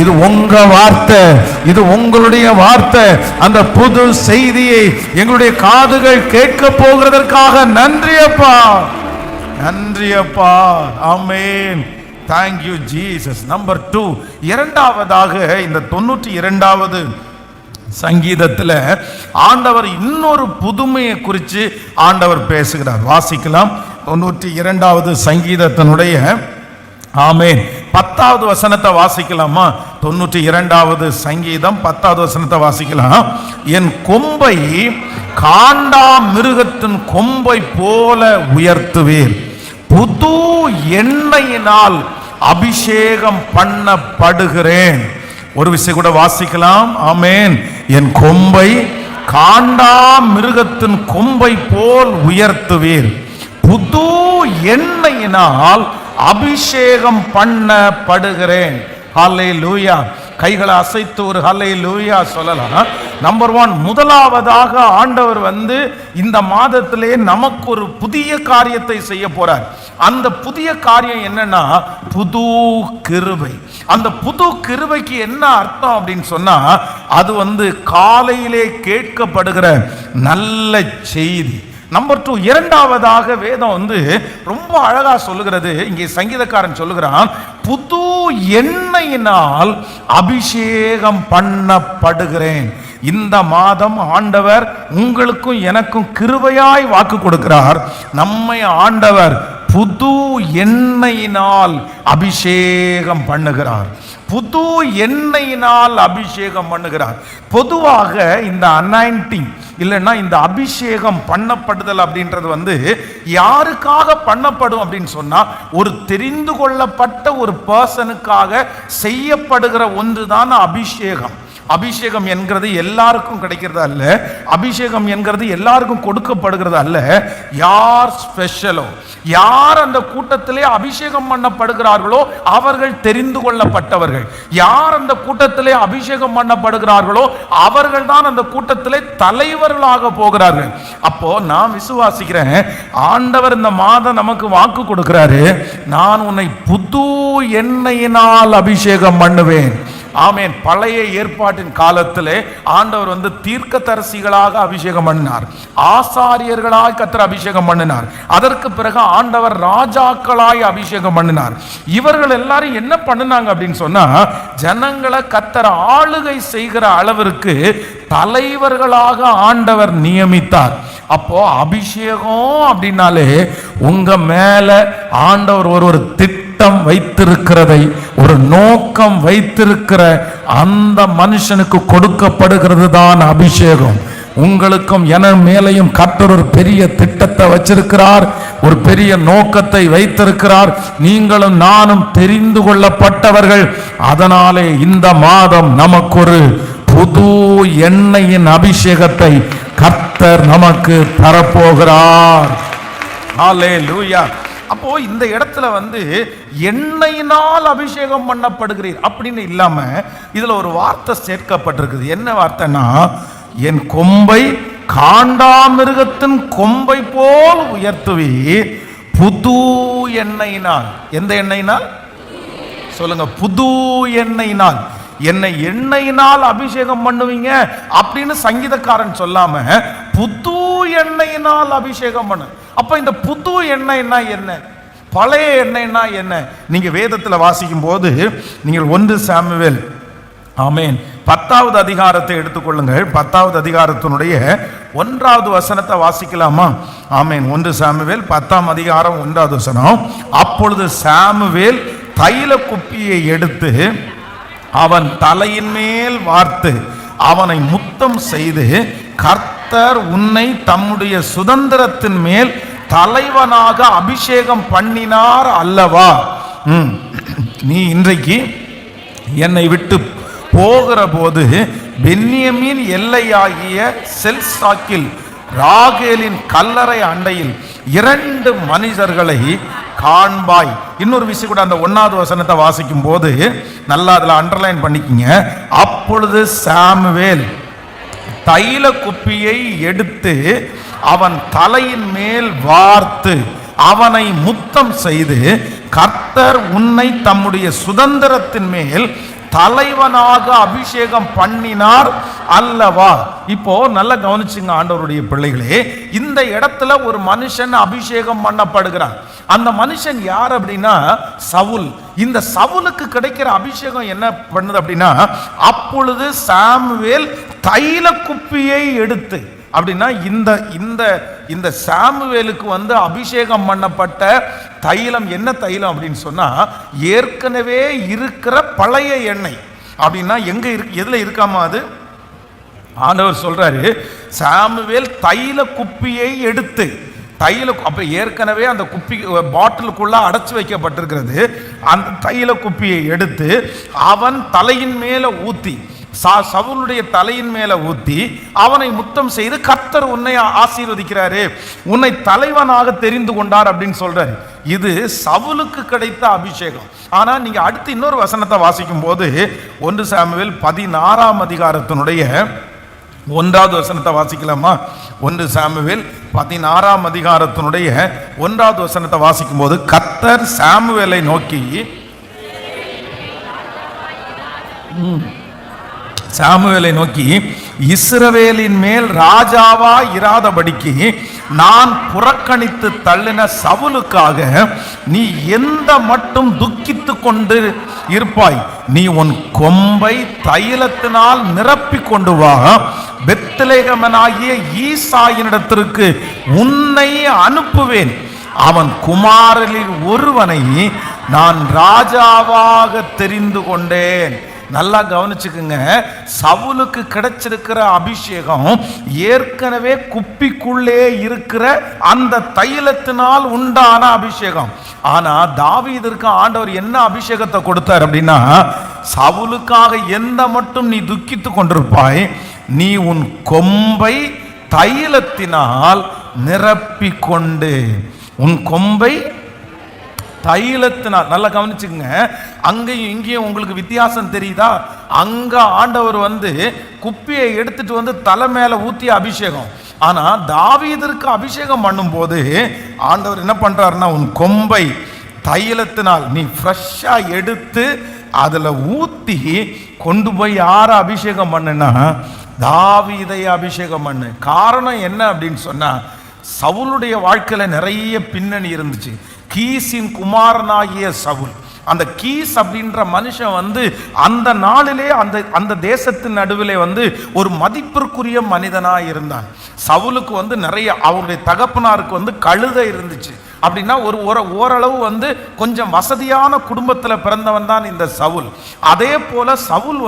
இது உங்க வார்த்தை, இது உங்களுடைய வார்த்தை. அந்த புது செய்தியை எங்களுடைய காதுகள் கேட்க போகிறதற்காக நன்றி அப்பா, நன்றி அப்பா. ஆமென். Thank you Jesus. நம்பர் 2, இரண்டாவதாக இந்த 92வது சங்கீதத்தில் ஆண்டவர் இன்னொரு புதுமையை குறித்து ஆண்டவர் பேசுகிறார். வாசிக்கலாம். 92வது சங்கீதத்தினுடைய ஆமென் 10வது வசனத்தை வாசிக்கலாமா? 92வது சங்கீதம் 10வது வசனத்தை வாசிக்கலாம். என் கொம்பை காண்டா மிருகத்தின் கொம்பை போல உயர்த்துவீர், புது எண்ணெயினால் அபிஷேகம் பண்ணப்படுகிறேன். ஒரு விஷயம் கூட வாசிக்கலாம். ஆமென். என் கொம்பை காண்டா மிருகத்தின் கொம்பை போல் உயர்த்துவீர், புது எண்ணெயினால் அபிஷேகம் பண்ணப்படுகிறேன். ஹல்லேலூயா. கைகளை அசைத்து ஒரு ஹல்லேலூயா சொல்லலாம். நம்பர் 1, முதலாவதாக ஆண்டவர் இந்த மாதத்திலே நமக்கு ஒரு புதிய காரியத்தை செய்ய போறார். அந்த புதிய காரியம் என்னன்னா புது கிருபை. அந்த புது கிருபைக்கு என்ன அர்த்தம் அப்படின்னு சொன்னா அது காலையிலே கேட்கப்படுகிற நல்ல செய்தி. நம்பர் 2, இரண்டாவதாக வேதம் ரொம்ப அழகா சொல்லுகிறது. இங்கே சங்கீதக்காரன் சொல்லுகிறான், புது எண்ணெயினால் அபிஷேகம் பண்ணப்படுகிறேன். இந்த மாதம் ஆண்டவர் உங்களுக்கும் எனக்கும் கிருபையாய் வாக்கு கொடுக்கிறார். நம்மை ஆண்டவர் புது எண்ணெயினால் அபிஷேகம் பண்ணுகிறார், புது எண்ணெயினால் அபிஷேகம் பண்ணுகிறார். பொதுவாக இந்த அனாயிண்டிங் இல்லைன்னா இந்த அபிஷேகம் பண்ணப்படுதல் அப்படின்றது யாருக்காக பண்ணப்படும் அப்படின்னு சொன்னா ஒரு தெரிந்து கொள்ளப்பட்ட ஒரு பர்சனுக்காக செய்யப்படுகிற ஒன்றுதான் அபிஷேகம். அபிஷேகம் என்கிறது எல்லாருக்கும் கிடைக்கிறது அல்ல, அபிஷேகம் என்கிறது எல்லாருக்கும் கொடுக்கப்படுகிறது அல்ல. யார் ஸ்பெஷலோ, யார் அந்த கூட்டத்திலே அபிஷேகம் பண்ணப்படுகிறார்களோ அவர்கள் தெரிந்து கொள்ளப்பட்டவர்கள். யார் அந்த கூட்டத்திலே அபிஷேகம் பண்ணப்படுகிறார்களோ அவர்கள் தான் அந்த கூட்டத்திலே தலைவர்களாக போகிறார்கள். அப்போ நான் விசுவாசிக்கிறேன், ஆண்டவர் இந்த மாதம் நமக்கு வாக்கு கொடுக்கிறாரு, நான் உன்னை புது எண்ணெயினால் அபிஷேகம் பண்ணுவேன். ஆமென். பழைய ஏற்பாட்டின் காலத்திலே ஆண்டவர் தீர்க்கதரிசிகளாக அபிஷேகம் பண்ணினார், ஆசாரியர்களாய் கர்த்தர் அபிஷேகம் பண்ணினார். அதற்கு பிறகு ஆண்டவர் ராஜாக்களாய் அபிஷேகம் பண்ணினார். இவர்கள் எல்லாரும் என்ன பண்ணினாங்க அப்படின்னு சொன்னா ஜனங்களை கர்த்தர் ஆளுகை செய்கிற அளவிற்கு தலைவர்களாக ஆண்டவர் நியமித்தார். அப்போ அபிஷேகம் அப்படின்னாலே உங்க மேல ஆண்டவர் ஒரு திட்டம் வைத்திருக்கிறதை, ஒரு நோக்கம் வைத்திருக்கிற அந்த மனுஷனுக்கு கொடுக்கப்படுகிறது தான் அபிஷேகம். உங்களுக்கும் என மேலையும் கர்த்தர் ஒரு பெரிய திட்டத்தை வச்சிருக்கிறார், ஒரு பெரிய நோக்கத்தை வைத்திருக்கிறார். நீங்களும் நானும் தெரிந்து கொள்ளப்பட்டவர்கள். அதனாலே இந்த மாதம் நமக்கு ஒரு புது எண்ணெயின் அபிஷேகத்தை கர்த்தர் நமக்கு தரப்போகிறார். ஹல்லேலூயா. அப்போ இந்த இடத்துல எண்ணெயினால் அபிஷேகம் பண்ணப்படுகிறீர் அப்படின்னு இல்லாம இதுல ஒரு வார்த்தை சேர்க்கப்பட்டிருக்குது. என்ன வார்த்தைனா, என் கொம்பை காண்டாமிருகத்தின் கொம்பை போல் உயர்த்துவீர், புது எண்ணெயினால். எந்த எண்ணெயினால் சொல்லுங்க? புது எண்ணெயினால். என்னை எண்ணெயினால் அபிஷேகம் பண்ணுவீங்க அப்படின்னு சங்கீதக்காரன் சொல்லாம புது எண்ணெயினால் அபிஷேகம் பண்ணு. அப்ப இந்த புது எண்ணெய்னா என்ன, பழைய எண்ணெய்னா என்ன? நீங்க வேதத்தில் வாசிக்கும் போது நீங்கள் 1 சாமுவேல் ஆமென் 10வது அதிகாரத்தை எடுத்துக்கொள்ளுங்கள். 10வது அதிகாரத்தினுடைய 1வது வசனத்தை வாசிக்கலாமா? ஆமென். 1 சாமுவேல் 10ஆம் அதிகாரம் 1வது வசனம். அப்பொழுது சாமுவேல் தைல குப்பியை எடுத்து அவன் தலையின் மேல் வார்த்து அவனை முத்தம் செய்து, கர்த்தர் உன்னை தம்முடைய சுதந்திரத்தின் மேல் தலைவனாக அபிஷேகம் பண்ணினார் அல்லவா? நீ இன்றைக்கு என்னை விட்டு போகிற போது பென்யமீன் எல்லையாகிய செல்சாக்கில் ராகேலின் கல்லறை அண்டையில் 2 மனிதர்களை காண்பாய். இன்னொரு விஷயம் கூட, அந்த 1வது வசனத்தை வாசிக்கும் போது நல்லா அதில் அண்டர்லைன் பண்ணிக்கிங்க. அப்பொழுது சாமுவேல் தைல குப்பியை எடுத்து அவன் தலையின் மேல் வார்த்து அவனை முத்தம் செய்து, கர்த்தர் உன்னை தம்முடைய சுதந்திரத்தின் மேல் தலைவனாக அபிஷேகம் பண்ணினார் அல்லவா? இப்போ நல்லா கவனிச்சுங்க ஆண்டவருடைய பிள்ளைகளே, இந்த இடத்துல ஒரு மனுஷன் அபிஷேகம் பண்ணப்படுகிறான். அந்த மனுஷன் யார் அப்படின்னா சவுல். இந்த சவுலுக்கு கிடைக்கிற அபிஷேகம் என்ன பண்ணுது அப்படின்னா, அப்பொழுது சாமுவேல் தைல குப்பியை எடுத்து, அப்படின்னா இந்த இந்த இந்த சாமுவேலுக்கு அபிஷேகம் பண்ணப்பட்ட தைலம் என்ன தைலம் அப்படின்னு சொன்னா, ஏற்கனவே இருக்கிற பழைய எண்ணெய். அப்படின்னா எங்க இருக்கு, எதுல இருக்காமா அது? ஆண்டவர் சொல்றாரு, சாமுவேல் தைல குப்பியை எடுத்து, அப்ப ஏற்கனவே அந்த குப்பி பாட்டிலுக்குள்ள அடைச்சு வைக்கப்பட்டிருக்கிறது. அந்த தைல குப்பியை எடுத்து அவன் தலையின் மேல ஊத்தி, சவுலுடைய தலையின் மேல ஊத்தி அவனை முத்தம் செய்து, கர்த்தர் உன்னை ஆசீர்வதிக்கிறாரு, உன்னை தலைவனாக தெரிந்து கொண்டார் அப்படின்னு சொல்றாரு. இது சவுலுக்கு கிடைத்த அபிஷேகம். ஆனா நீங்க அடுத்து இன்னொரு வசனத்தை வாசிக்கும் போது 1 சாமுவேல் 16ஆம் அதிகாரத்தினுடைய 1வது வசனத்தை வாசிக்கலாமா? 1 சாமுவேல் 16ஆம் அதிகாரத்தினுடைய 1வது வசனத்தை வாசிக்கும் போது, கர்த்தர் சாமுவேலை நோக்கி, இஸ்ரவேலின் மேல் ராஜாவா இராதபடிக்கு நான் புறக்கணித்து தள்ளின சவுலுக்காக நீ எந்த மட்டும் துக்கித்து கொண்டு இருப்பாய்? நீ உன் கொம்பை தைலத்தினால் நிரப்பி கொண்டு வா, பெத்லெகேமனாகிய ஈசாயினிடத்திற்கு உன்னை அனுப்புவேன், அவன் குமாரரில் ஒருவனை நான் ராஜாவாக தெரிந்து கொண்டேன். நல்லா கவனிச்சுக்குங்க, சவுலுக்கு கிடைச்சிருக்கிற அபிஷேகம் ஏற்கனவே குப்பிக்குள்ளே இருக்கிற அந்த தைலத்தினால் உண்டான அபிஷேகம். ஆனா தாவீதிற்கு ஆண்டவர் என்ன அபிஷேகத்தை கொடுத்தார் அப்படின்னா, சவுலுக்காக எந்த மட்டும் நீ துக்கித்து கொண்டிருப்பாய், நீ உன் கொம்பை தைலத்தினால் நிரப்பி கொண்டு, உன் கொம்பை தைலத்தினால். நல்லா கவனிச்சுங்க, அங்கேயும் இங்கேயும் உங்களுக்கு வித்தியாசம் தெரியுதா? அங்க ஆண்டவர் குப்பியை எடுத்துட்டு தலை மேல ஊத்திய அபிஷேகம். ஆனா தாவீதிற்கு அபிஷேகம் பண்ணும் போது ஆண்டவர் என்ன பண்றாருன்னா, உன் கொம்பை தைலத்தினால் நீ ஃப்ரெஷ்ஷா எடுத்து அதுல ஊத்தி கொண்டு போய் யார அபிஷேகம் பண்ணுனா, தாவீதை அபிஷேகம் பண்ணு. காரணம் என்ன அப்படின்னு சொன்னா, சவுலுடைய வாழ்க்கையில நிறைய பின்னணி இருந்துச்சு. கீசின் குமாரனாகிய சவுல், அந்த கீஸ் அப்படின்ற மனுஷன் அந்த நாளிலே அந்த தேசத்தின் நடுவிலே ஒரு மதிப்பிற்குரிய மனிதனாக இருந்தான். சவுலுக்கு நிறைய, அவருடைய தகப்பனாருக்கு கழுதை இருந்துச்சு. அப்படின்னா ஓரளவு கொஞ்சம் வசதியான குடும்பத்தில் பிறந்தவன் தான் இந்த சவுல். அதே போல சவுல்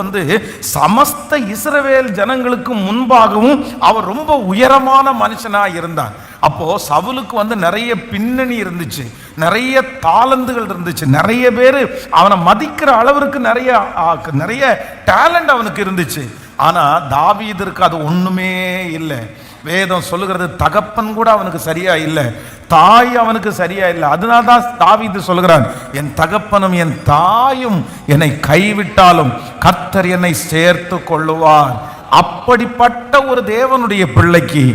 சமஸ்த இஸ்ரவேல் ஜனங்களுக்கு முன்பாகவும் அவர் ரொம்ப உயரமான மனுஷனாக இருந்தான். அப்போ சவுலுக்கு நிறைய பின்னணி இருந்துச்சு, நிறைய தாளந்துகள் இருந்துச்சு, நிறைய பேர் அவனை மதிக்கிற அளவிற்கு நிறைய டேலண்ட் அவனுக்கு இருந்துச்சு. ஆனா தாவீதிற்கு அது ஒண்ணுமே இல்லை. வேதம் சொல்லுகிறது, தகப்பன் கூட அவனுக்கு சரியா இல்லை, தாய் அவனுக்கு சரியா இல்லை. அதனால்தான் தாவீது சொல்லுகிறான், என் தகப்பனும் என் தாயும் என்னை கைவிட்டாலும் கர்த்தர் என்னை சேர்த்து கொள்ளுவார். அப்படிப்பட்ட ஒரு தேவனுடைய பிள்ளைக்கு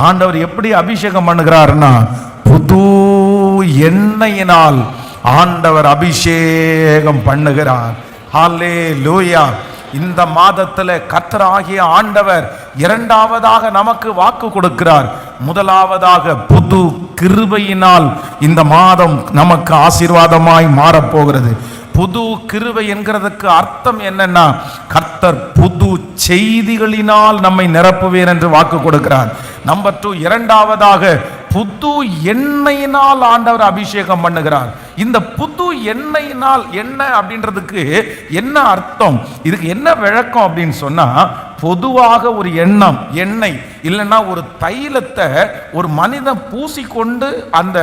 ஆண்டவர் எப்படி அபிஷேகம் பண்ணுகிறார்னா, புது எண்ணெயினால் ஆண்டவர் அபிஷேகம் பண்ணுகிறார். ஹல்லேலூயா. இந்த மாதத்தில் கர்த்தராகிய ஆண்டவர் இரண்டாவதாக நமக்கு வாக்கு கொடுக்கிறார். முதலாவதாக புது கிருபையினால் இந்த மாதம் நமக்கு ஆசீர்வாதமாய் மாறப்போகிறது. புது கிருபை என்கிறதுக்கு அர்த்தம் என்னன்னா, கர்த்தர் புது செய்திகளினால் நம்மை நிரப்புவேன் என்று வாக்கு கொடுக்கிறார். நம்பர் 2, இரண்டாவதாக புது எண்ணெயினால் ஆண்டவர் அபிஷேகம் பண்ணுகிறார். இந்த புது எண்ணெயினால் என்ன அப்படின்றதுக்கு என்ன அர்த்தம், இதுக்கு என்ன விளக்கம் அப்படின்னு சொன்னா, பொதுவாக ஒரு எண்ணெய் இல்லைன்னா ஒரு தைலத்தை ஒரு மனிதன் பூசிக்கொண்டு, அந்த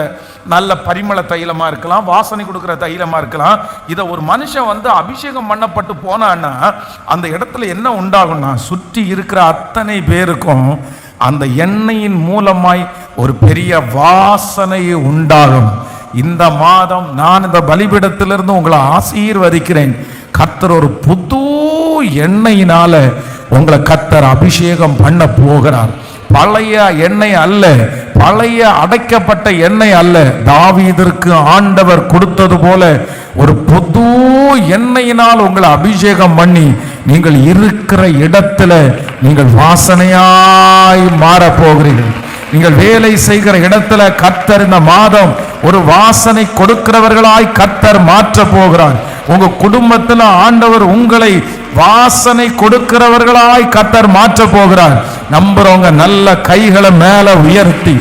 நல்ல பரிமள தைலமா இருக்கலாம், வாசனை கொடுக்கிற தைலமா இருக்கலாம், இதை ஒரு மனுஷன் அபிஷேகம் பண்ணப்பட்டு போனான்னா அந்த இடத்துல என்ன உண்டாகும்னா, சுற்றி இருக்கிற அத்தனை பேருக்கும் அந்த எண்ணெயின் மூலமாய் ஒரு பெரிய வாசனை உண்டாகும். இந்த மாதம் நான் இந்த பலிபீடத்திலிருந்து உங்களை ஆசீர்வதிக்கிறேன். கர்த்தர் ஒரு புது எண்ணெயினால உங்களை கர்த்தர் அபிஷேகம் பண்ண போகிறார். பழைய எண்ணெய் அல்ல, பழைய அடைக்கப்பட்ட எண்ணெய் அல்ல. தாவீதிற்கு ஆண்டவர் கொடுத்தது போல ஒரு புது எண்ணெயினால் உங்களை அபிஷேகம் பண்ணி நீங்கள் இருக்கிற இடத்துல நீங்கள் வாசனையாய் மாற போகிறீர்கள். நீங்கள் வேலை செய்கிற இடத்துல கர்த்தர் இந்த மாதம் ஒரு வாசனை கொடுக்கிறவர்களாய் கர்த்தர் மாற்ற போகிறார். உங்க குடும்பத்தில் ஆண்டவர் உங்களை வாசனை கொடுக்கிறவர்களாய் கர்த்தர் மாற்ற போகிறார். நம்புறவங்க நல்ல கைகளை மேல உயர்த்தி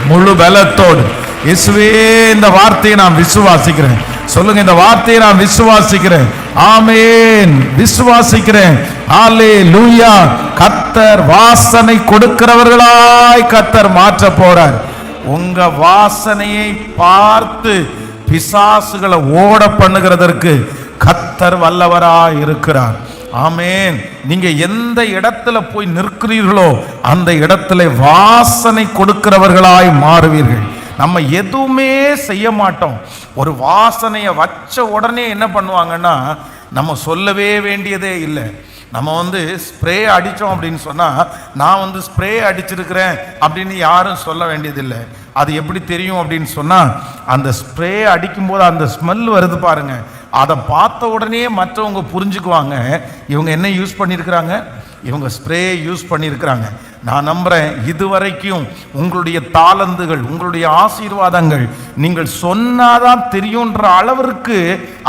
முழு பலத்தோடு, இயேசுவே இந்த வார்த்தையை நான் விசுவாசிக்கிறேன் சொல்லுங்க. இந்த வார்த்தையை நான் விசுவாசிக்கிறேன். ஆமென். விசுவாசிக்கிறேன். ஹல்லேலூயா. கர்த்தர் வாசனை கொடுக்கிறவர்களாய் கர்த்தர் மாற்ற போறார். உங்க வாசனையை பார்த்து பிசாசுகளை ஓட பண்ணுகிறதற்கு கர்த்தர் வல்லவராய் இருக்கிறார். ஆமென். நீங்க எந்த இடத்துல போய் நிற்கிறீர்களோ அந்த இடத்துல வாசனை கொடுக்கிறவர்களாய் மாறுவீர்கள். நம்ம எதுவுமே செய்ய மாட்டோம். ஒரு வாசனையை வச்ச உடனே என்ன பண்ணுவாங்கன்னா, நம்ம சொல்லவே வேண்டியதே இல்லை. நம்ம ஸ்ப்ரே அடித்தோம் அப்படின்னு சொன்னால், நான் ஸ்ப்ரே அடிச்சிருக்கிறேன் அப்படின்னு யாரும் சொல்ல வேண்டியதில்லை. அது எப்படி தெரியும் அப்படின்னு சொன்னால், அந்த ஸ்ப்ரே அடிக்கும்போது அந்த ஸ்மெல் வருது பாருங்க, அதை பார்த்த உடனே மற்றவங்க புரிஞ்சுக்குவாங்க இவங்க என்ன யூஸ் பண்ணியிருக்கிறாங்க, இவங்க ஸ்ப்ரே யூஸ் பண்ணியிருக்கிறாங்க. நான் நம்புறேன் இதுவரைக்கும் உங்களுடைய தாளந்துகள், உங்களுடைய ஆசீர்வாதங்கள் நீங்கள் சொன்னாதான் தெரியுன்ற அளவிற்கு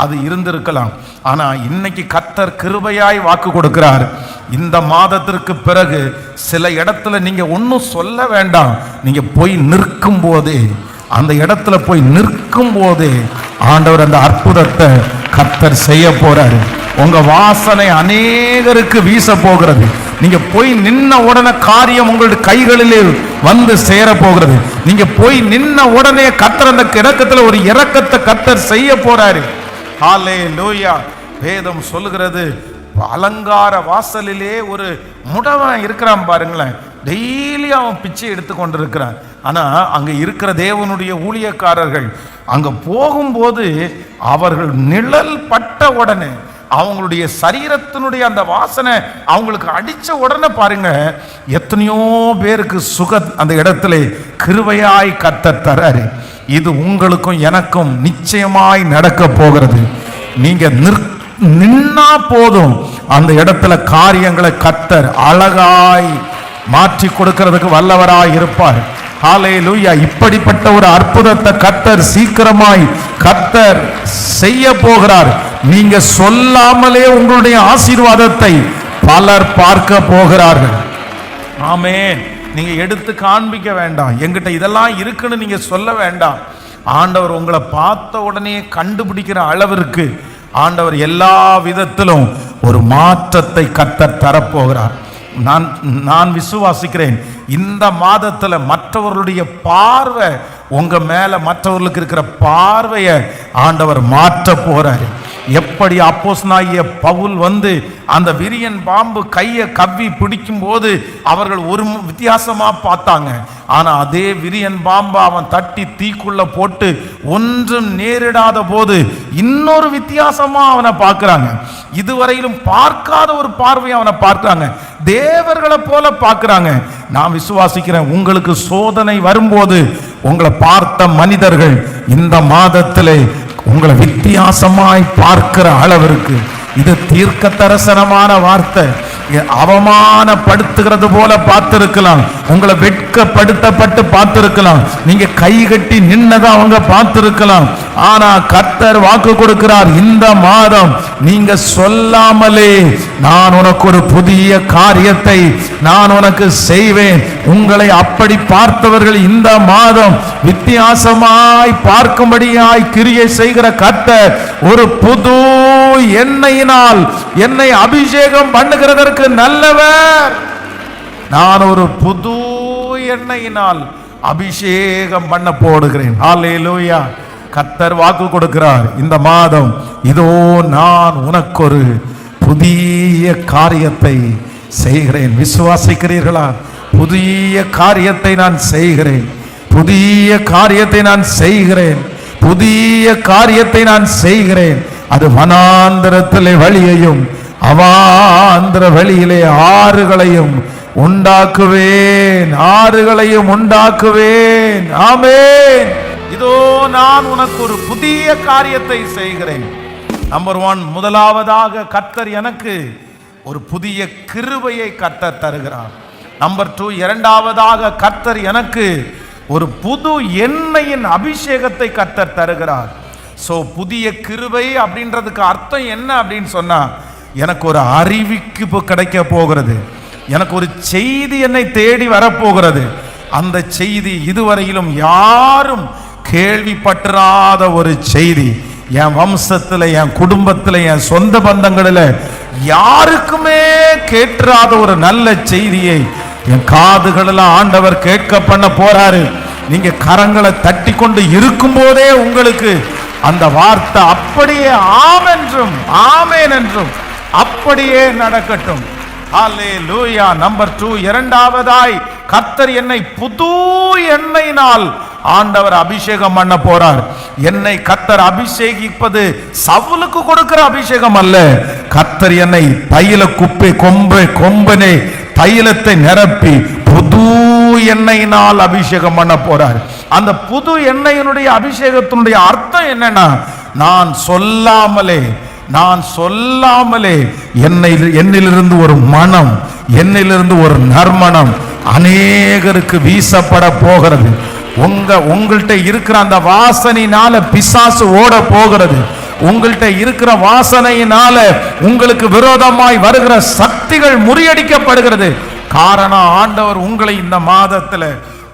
அது இருந்திருக்கலாம். ஆனா இன்னைக்கு கர்த்தர் கிருபையாய் வாக்கு கொடுக்கிறார். இந்த மாதத்திற்கு பிறகு சில இடத்துல நீங்க ஒன்றும் சொல்ல வேண்டாம். நீங்க போய் நிற்கும் போதே, அந்த இடத்துல போய் நிற்கும் போதே ஆண்டவர் அந்த அற்புதத்தை கர்த்தர் செய்ய போறாரு. உங்க வாசனை அநேகருக்கு வீச போகிறது. நீங்க போய் நின்ன உடனே காரியம் உங்களுடைய கைகளிலே சேர போகிறது. நீங்க போய் நின்ன உடனே கர்த்தர் அந்த கிடக்கத்துல ஒரு இரக்கத்தை கர்த்தர் செய்ய போறாரு. ஹல்லேலூயா. வேதம் சொல்லுகிறது, அலங்கார வாசலிலே ஒரு முடவன் இருக்கிறான் பாருங்களேன். டெய்லி அவன் பிச்சை எடுத்து கொண்டிருக்கிறான். ஆனா அங்க இருக்கிற தேவனுடைய ஊழியக்காரர்கள் அங்க போகும்போது அவர்கள் நிழல் பட்ட உடனே அவங்களுடைய சரீரத்தினுடைய அந்த வாசனை அவங்களுக்கு அடிச்ச உடனே பாருங்க, எத்தனையோ பேருக்கு சுக அந்த இடத்துல கிருபையாய் கர்த்தர் தராரு. இது உங்களுக்கும் எனக்கும் நிச்சயமாய் நடக்க போகிறது. நீங்க நின்னா போதும், அந்த இடத்துல காரியங்களை கர்த்தர் அழகாய் மாற்றி கொடுக்கிறதுக்கு வல்லவராய் இருப்பார். ஹல்லேலூயா. இப்படிப்பட்ட ஒரு அற்புதத்தை கர்த்தர் சீக்கிரமாய் கர்த்தர் செய்ய போகிறார். நீங்க சொல்லாமலே உங்களுடைய ஆசீர்வாதத்தை பலர் பார்க்க போகிறார்கள். ஆமென். நீங்க எடுத்து காண்பிக்க வேண்டாம், என்கிட்ட இதெல்லாம் இருக்குன்னு நீங்க சொல்ல வேண்டாம். ஆண்டவர் உங்களை பார்த்த உடனே கண்டுபிடிக்கிற அளவிற்கு ஆண்டவர் எல்லா விதத்திலும் ஒரு மாற்றத்தை கர்த்தர் தரப்போகிறார். நான் விசுவாசிக்கிறேன். இந்த மாதத்துல மற்றவர்களுடைய பார்வை உங்க மேல, மற்றவர்களுக்கு இருக்கிற பார்வையை ஆண்டவர் மாற்ற போறாரு. எப்படி அப்போஸ்தலனாகிய பவுல் அந்த விரியன் பாம்பு கையை கவ்வி பிடிக்கும் போது அவர்கள் ஒரு வித்தியாசமா பார்த்தாங்க. ஆனா அதே விரியன் பாம்பு அவன் தட்டி தீக்குள்ள போட்டு ஒன்றும் நேரிடாத போது இன்னொரு வித்தியாசமா அவனை பார்க்கிறாங்க. இதுவரையிலும் பார்க்காத ஒரு பார்வை அவனை பார்க்கிறாங்க. தேவர்களை போல பார்க்கிறாங்க. நான் விசுவாசிக்கிறேன், உங்களுக்கு சோதனை வரும்போது உங்களை பார்த்த மனிதர்கள் இந்த மாதத்திலே உங்களை வித்தியாசமாய் பார்க்கிற அளவிற்கு, இது தீர்க்க தரிசனமான வார்த்தை. அவமானப்படுத்துகிறது போல பார்த்திருக்கலாம், உங்களை வெட்கப்படுத்தப்பட்டு பார்த்திருக்கலாம், நீங்க கை கட்டி நின்னதா அவங்க பார்த்திருக்கலாம். ஆனா கர்த்தர் வாக்கு கொடுக்கிறார், இந்த மாதம் நீங்க சொல்லாமலே நான் உனக்கு ஒரு புதிய காரியத்தை நான் உனக்கு செய்வேன். உங்களை அப்படி பார்த்தவர்கள் இந்த மாதம் வித்தியாசமாய் பார்க்கும்படியாய் கிரியை செய்கிற கர்த்தர் ஒரு புது எண்ணெயினால் என்னை அபிஷேகம் பண்ணுகிறதற்கு நல்லவர். நான் ஒரு புது எண்ணெயினால் அபிஷேகம் பண்ண போடுகிறேன். ஹல்லேலூயா. கர்த்தர் வாக்கு கொடுக்கிறார், இந்த மாதம் இதோ நான் உனக்கு ஒரு புதிய காரியத்தை செய்கிறேன். விசுவாசிக்கிறீர்களா? புதிய காரியத்தை நான் செய்கிறேன், புதிய காரியத்தை நான் செய்கிறேன், புதிய காரியத்தை நான் செய்கிறேன். அது வனாந்தரத்திலே வழியையும் அவாந்தர வழியிலே ஆறுகளையும் உண்டாக்குவேன், ஆறுகளையும் உண்டாக்குவேன். ஆமென். இதோ நான் உனக்கு ஒரு புதிய காரியத்தை செய்கிறேன். நம்பர் 1, முதலாவதாக கர்த்தர் எனக்கு ஒரு புதிய கிருபையை கர்த்தர் தருகிறார். நம்பர் 2, இரண்டாவதாக கர்த்தர் எனக்கு ஒரு புது எண்ணெயின் அபிஷேகத்தை கர்த்தர் தருகிறார். சோ புதிய கிருபை அப்படின்றதுக்கு அர்த்தம் என்ன அப்படின்னு சொன்னா, எனக்கு ஒரு அறிவிப்பு கிடைக்க போகிறது, எனக்கு ஒரு செய்தி என்னை தேடி வரப்போகிறது. அந்த செய்தி இதுவரையிலும் யாரும் கேள்விப்பட்டிராத ஒரு செய்தி. என் வம்சத்தில், என் குடும்பத்தில், என் சொந்த பந்தங்களில் யாருக்குமே கேட்காத ஒரு நல்ல செய்தியை என் காதுகளெல்லாம் ஆண்டவர் கேட்க பண்ண போறாரு. நீங்க கரங்களை தட்டி கொண்டு இருக்கும் போதே உங்களுக்கு அந்த வார்த்தை அப்படியே ஆமென்றும் ஆமென் என்றும் அப்படியே நடக்கட்டும். ஹல்லேலூயா. நம்பர் 2, இரண்டாவதாய் கர்த்தர் என்னை புது எண்ணெயினால் ஆண்டவர் அபிஷேகம் பண்ண போறார். என்னை கர்த்தர் அபிஷேகிப்பது சவுலுக்கு கொடுக்கிற அபிஷேகம் அல்ல. கர்த்தர் என்னை தைல கொம்பனே தைலத்தை நிரப்பி புது எண்ணெயினால் அபிஷேகம் பண்ண போறார். அந்த புது எண்ணெயினுடைய அபிஷேகத்தினுடைய அர்த்தம் என்னன்னா, நான் சொல்லாமலே என்னிலிருந்து ஒரு மனம், என்னிலிருந்து ஒரு நறுமணம் அநேகருக்கு வீசப்பட போகிறது. உங்கள்கிட்ட இருக்கிற அந்த வாசனையினால பிசாசு ஓட போகிறது. உங்கள்கிட்ட இருக்கிற வாசனையினால உங்களுக்கு விரோதமாய் வருகிற சக்திகள் முறியடிக்கப்படுகிறது. காரணம், ஆண்டவர் உங்களை இந்த மாதத்துல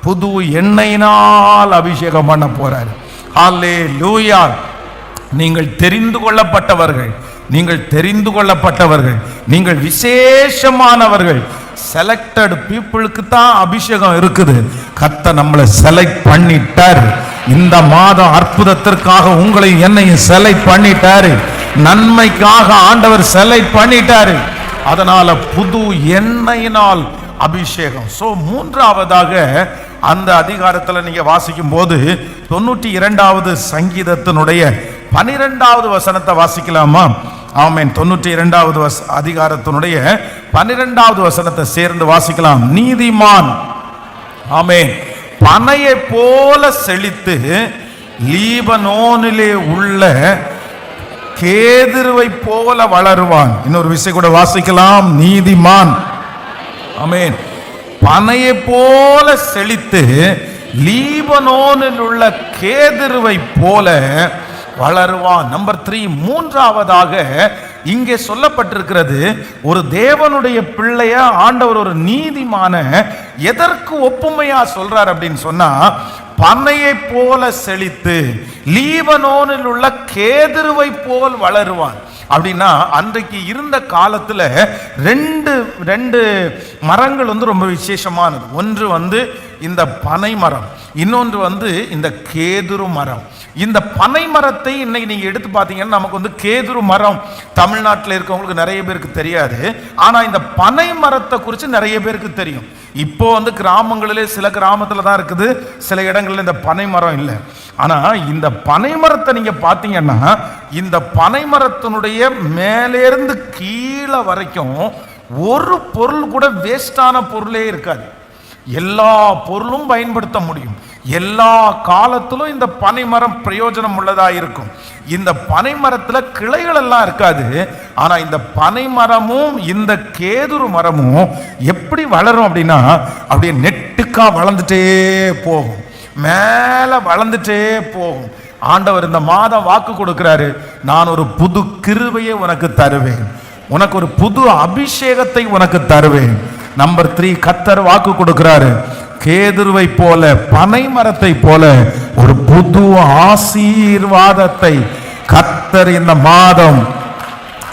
புது எண்ணெயினால் அபிஷேகம் பண்ண போறார். ஹல்லேலூயா. நீங்கள் தெரிந்து கொள்ளப்பட்டவர்கள், நீங்கள் விசேஷமானவர்கள். செலக்டட் பீப்புளுக்கு தான் அபிஷேகம் இருக்குது. கர்த்தர் நம்மளை செலக்ட் பண்ணிட்டார். இந்த மாதம் அற்புதத்திற்காக உங்களை என்னையும் செலக்ட் பண்ணிட்டாரு. நன்மைக்காக ஆண்டவர் செலக்ட் பண்ணிட்டாரு. அதனால புது எண்ணெயினால் அபிஷேகம். சோ மூன்றாவதாக அந்த அதிகாரத்தில் நீங்க வாசிக்கும் போது 92வது சங்கீதத்தினுடைய 12வது வசனத்தை வாசிக்கலாமா? ஆமென். 92வது அதிகாரத்தினுடைய 12வது வசனத்தை சேர்ந்து வாசிக்கலாம். நீதிமான், ஆமென், பனையை போல செழித்து லீபனோனிலே உள்ள கேதுருவை போல வளருவான். இன்னொரு விஷயம் கூட வாசிக்கலாம். நீதிமான், ஆமென், பனையை போல செழித்து லீபனோனில் உள்ள கேதுருவை போல வளருவான். நம்பர் 3, மூன்றாவதாக இங்கே சொல்லப்பட்டிருக்கிறது, ஒரு தேவனுடைய பிள்ளைய ஆண்டவர் ஒரு நீதிமான எதற்கு ஒப்புமையா சொல்றார் அப்படின்னு சொன்னா, பனையை போல செழித்து லீபனோனில் உள்ள கேதுருவை போல் வளருவான். அப்படின்னா அன்றைக்கு இருந்த காலத்துல ரெண்டு மரங்கள் ரொம்ப விசேஷமானது. ஒன்று இந்த பனை மரம், இன்னொன்று இந்த கேதுரு மரம். இந்த பனை மரத்தை இன்னைக்கு நீங்க எடுத்து பார்த்தீங்கன்னா நமக்கு கேதுரு மரம் தமிழ்நாட்டில் இருக்கவங்களுக்கு நிறைய பேருக்கு தெரியாது. ஆனா இந்த பனை மரத்தை குறித்து நிறைய பேருக்கு தெரியும். இப்போ கிராமங்களிலே சில கிராமத்துல தான் இருக்குது, சில இடங்கள்ல இந்த பனை மரம் இல்லை. ஆனா இந்த பனை மரத்தை நீங்க பார்த்தீங்கன்னா இந்த பனை மரத்தினுடைய மேலேருந்து கீழே வரைக்கும் ஒரு பொருள் கூட வேஸ்டான பொருளே இருக்காது. எல்லா பொருளும் பயன்படுத்த முடியும். எல்லா காலத்திலும் இந்த பனை மரம் பிரயோஜனம் உள்ளதா இருக்கும். இந்த பனை மரத்துல கிளைகள் எல்லாம் இருக்காது. ஆனா இந்த பனை மரமும் இந்த கேதுரு மரமும் எப்படி வளரும் அப்படின்னா, அப்படியே நெட்டுக்கா வளர்ந்துட்டே போகும், மேல வளர்ந்துட்டே போகும். ஆண்டவர் இந்த மாதம் வாக்கு கொடுக்கிறாரு, நான் ஒரு புது கிருபையை உனக்கு தருவேன், உனக்கு ஒரு புது அபிஷேகத்தை உனக்கு தருவேன். நம்பர் 3, கர்த்தர் வாக்கு கொடுக்கிறாரு, கேதுருவை போல பனை மரத்தை போல ஒரு புது ஆசீர்வாதத்தை கர்த்தர் இந்த மாதம்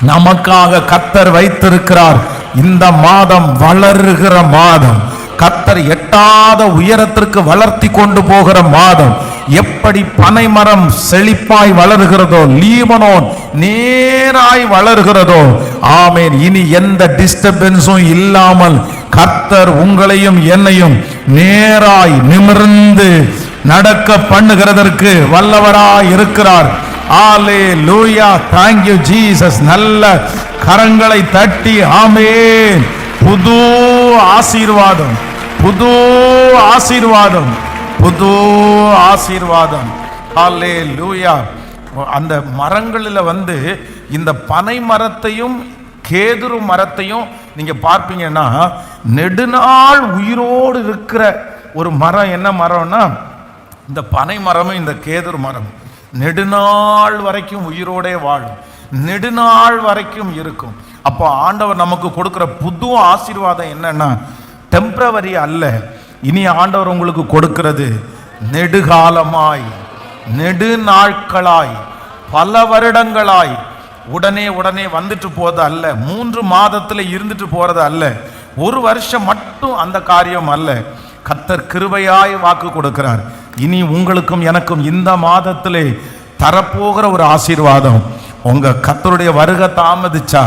நமக்காக கர்த்தர் வைத்திருக்கிறார். இந்த மாதம் வளருகிற மாதம், கர்த்தர் எட்டாத உயரத்திற்கு வளர்த்தி கொண்டு போகிற மாதம். எப்படி பனைமரம் செழிப்பாய் வளருகிறதோ, லீபனோன் நேராய் வளருகிறதோ, ஆமென், இனி எந்த டிஸ்டர்பன்ஸும் இல்லாமல் கர்த்தர் உங்களையும் என்னையும் நேராய் நிமிர்ந்து நடக்க பண்ணுகிறதற்கு வல்லவராய் இருக்கிறார். ஹalleluya, thank you Jesus. நல்ல கரங்களை தட்டி ஆமென். புது ஆசீர்வாதம், புது ஆசீர்வாதம், புது ஆசீர்வாதம். ஹalleluya. அந்த மரங்களில் இந்த பனை மரத்தையும் கேதுரு மரத்தையும் நீங்க பார்ப்பீங்கன்னா, நெடுநாள் உயிரோடு இருக்கிற ஒரு மரம் என்ன மரம்னா இந்த பனை மரமும் இந்த கேதுரு மரம் நெடுநாள் வரைக்கும் உயிரோடே வாழும், நெடுநாள் வரைக்கும் இருக்கும். அப்போ ஆண்டவர் நமக்கு கொடுக்கிற புது ஆசீர்வாதம் என்னன்னா டெம்பரவரி அல்ல. இனி ஆண்டவர் உங்களுக்கு கொடுக்கிறது நெடுகாலமாய், நெடுநாட்களாய், பல வருடங்களாய், உடனே உடனே வந்துட்டு போறது அல்ல, 3 மாதத்துல இருந்துட்டு போறது அல்ல, 1 வருஷம் மட்டும் அந்த காரியம் அல்ல. கர்த்தர் கிருபையாய் வாக்கு கொடுக்கிறார். இனி உங்களுக்கும் எனக்கும் இந்த மாதத்திலே தரப்போகிற ஒரு ஆசீர்வாதம். உங்க கர்த்தருடைய வருகை தாமதிச்சா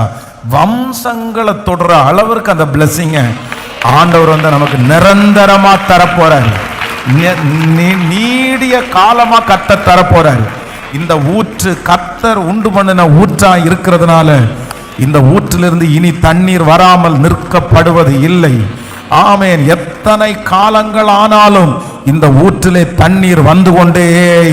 வம்சங்களை தொடர அளவிற்கு அந்த பிளஸிங்க ஆண்டவர் நமக்கு நிரந்தரமா தரப்போறாரு, நீடிய காலமா கர்த்தர் தரப்போறாரு. இந்த ஊற்று கர்த்தர் உண்டு பண்ணின ஊற்றா இருக்கிறதுனால இந்த ஊற்றிலிருந்து இனி தண்ணீர் வராமல் நிற்கப்படுவது இல்லை. ஆமென். எத்தனை காலங்கள் ஆனாலும் இந்த ஊற்றிலே தண்ணீர் வந்து கொண்டே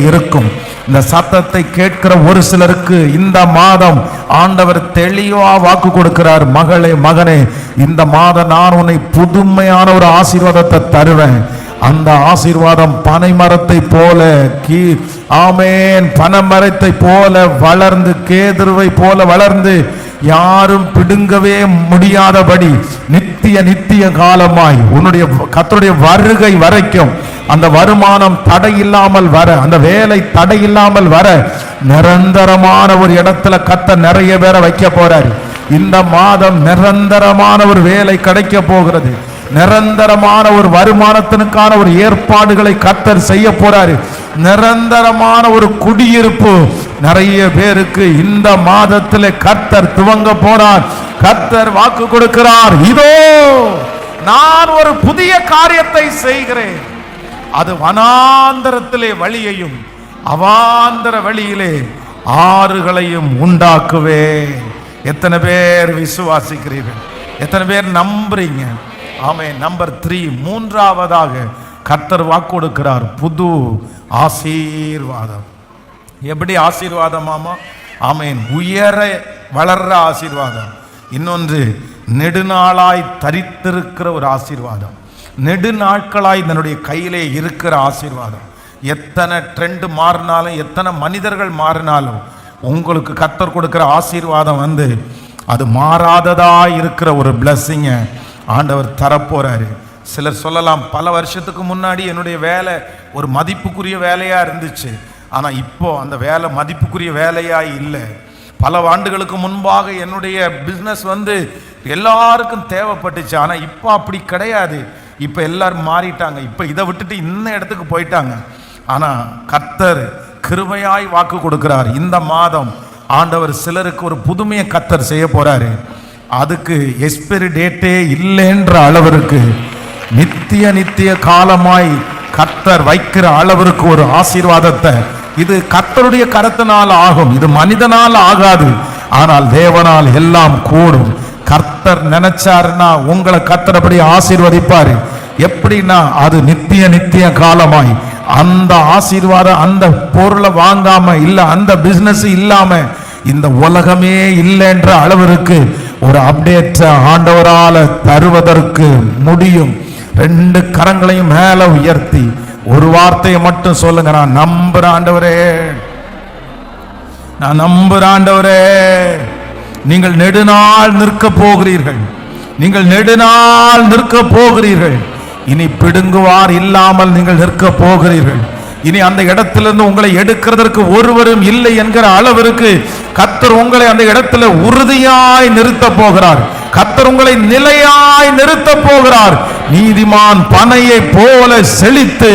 இருக்கும். இந்த சத்தத்தை கேட்கிற ஒரு சிலருக்கு இந்த மாதம் ஆண்டவர் தெளிவா வாக்கு கொடுக்கிறார், மகளே மகனே, இந்த மாதம் நான் உன்னை புதுமையான ஒரு ஆசீர்வாதத்தை தருவேன். அந்த ஆசீர்வாதம் பனை மரத்தை போல ஆமென், பனைமரத்தை போல வளர்ந்து, கேதுருவை போல வளர்ந்து, யாரும் பிடுங்கவே முடியாதபடி நித்திய காலமாய் உன்னுடைய கர்த்தருடைய வருகை வரைக்கும் அந்த வருமானம் தடையில்லாமல் வர, அந்த வேலை தடையில்லாமல் வர, நிரந்தரமான ஒரு இடத்துல கர்த்தர் நிறைய பேரை வைக்க போறாரு. இந்த மாதம் நிரந்தரமான ஒரு வேலை கிடைக்க போகிறது, நிரந்தரமான ஒரு வருமானத்திற்கான ஒரு ஏற்பாடுகளை கர்த்தர் செய்ய போறாரு, நிரந்தரமான ஒரு குடியிருப்பு நிறைய பேருக்கு இந்த மாதத்தில் கர்த்தர் துவங்க போறார். கர்த்தர் வாக்கு கொடுக்கிறார், இதோ நான் ஒரு புதிய காரியத்தை செய்கிறேன், அது வனாந்தரத்திலே வழியையும் அவாந்தர வழியிலே ஆறுகளையும் உண்டாக்குவேன். எத்தனை பேர் விசுவாசிக்கிறீர்கள்? எத்தனை பேர் நம்புறீங்க? ஆமென். நம்பர் 3, மூன்றாவதாக கர்த்தர் வாக்கு கொடுக்கிறார், புது ஆசீர்வாதம். எப்படி ஆசீர்வாதமாமா? ஆமென், உயர வளர்ற ஆசீர்வாதம். இன்னொன்று நெடுநாளாய் தரித்திருக்கிற ஒரு ஆசீர்வாதம், நெடுநாட்களாய் தன்னுடைய கையிலே இருக்கிற ஆசீர்வாதம். எத்தனை ட்ரெண்ட் மாறினாலும், எத்தனை மனிதர்கள் மாறினாலும், உங்களுக்கு கர்த்தர் கொடுக்கிற ஆசீர்வாதம் அது மாறாததா இருக்கிற ஒரு பிளஸ்ஸிங்க ஆண்டவர் தரப்போறாரு. சிலர் சொல்லலாம், பல வருஷத்துக்கு முன்னாடி என்னுடைய வேலை ஒரு மதிப்புக்குரிய வேலையா இருந்துச்சு, ஆனா இப்போ அந்த வேலை மதிப்புக்குரிய வேலையா இல்லை. பல ஆண்டுகளுக்கு முன்பாக என்னுடைய பிஸ்னஸ் எல்லாருக்கும் தேவைப்பட்டுச்சு, ஆனா இப்போ அப்படி கிடையாது. இப்போ எல்லாரும் மாறிட்டாங்க, இப்போ இதை விட்டுட்டு இந்த இடத்துக்கு போயிட்டாங்க. ஆனா கர்த்தர் கிருபையாய் வாக்கு கொடுக்கிறார், இந்த மாதம் ஆண்டவர் சிலருக்கு ஒரு புதுமையை கர்த்தர் செய்ய போறாரு. அதுக்கு எக்ஸ்பைரி டேட்டே இல்லைன்ற அளவிற்கு நித்திய காலமாய் கர்த்தர் வைக்கிற அளவிற்கு ஒரு ஆசீர்வாதத்தை, இது கர்த்தருடைய கரத்தினால் ஆகும், இது மனிதனால் ஆகாது, ஆனால் தேவனால் எல்லாம் கூடும். கர்த்தர் நினைச்சாருன்னா உங்களை கர்த்தர் அப்படி ஆசீர்வதிப்பாரு. எப்படின்னா அது நித்திய காலமாய் அந்த ஆசீர்வாதம், அந்த பொருளை வாங்காம இல்ல, அந்த பிசினஸ் இல்லாம இந்த உலகமே இல்லைன்ற அளவிற்கு ஒரு அப்டேட் ஆண்டவரால தருவதற்கு முடியும். 2 கரங்களையும் மேல உயர்த்தி ஒரு வார்த்தையை மட்டும் சொல்லுங்க, நான் நம்புறேன் ஆண்டவரே, நான் நம்புறேன் ஆண்டவரே. நீங்கள் நெடுநாள் நிற்க போகிறீர்கள், நீங்கள் நெடுநாள் நிற்க போகிறீர்கள். இனி பிடுங்குவார் இல்லாமல் நீங்கள் நிற்க போகிறீர்கள். இனி அந்த இடத்திலிருந்து உங்களை எடுக்கிறதற்கு ஒருவரும் இல்லை என்கிற அளவிற்கு கர்த்தர் உங்களை அந்த இடத்துல உறுதியாய் நிறுத்த போகிறார். கர்த்தர் உங்களை நிலையாய் நிறுத்த போகிறார். நீதிமான் பனையை போல செழித்து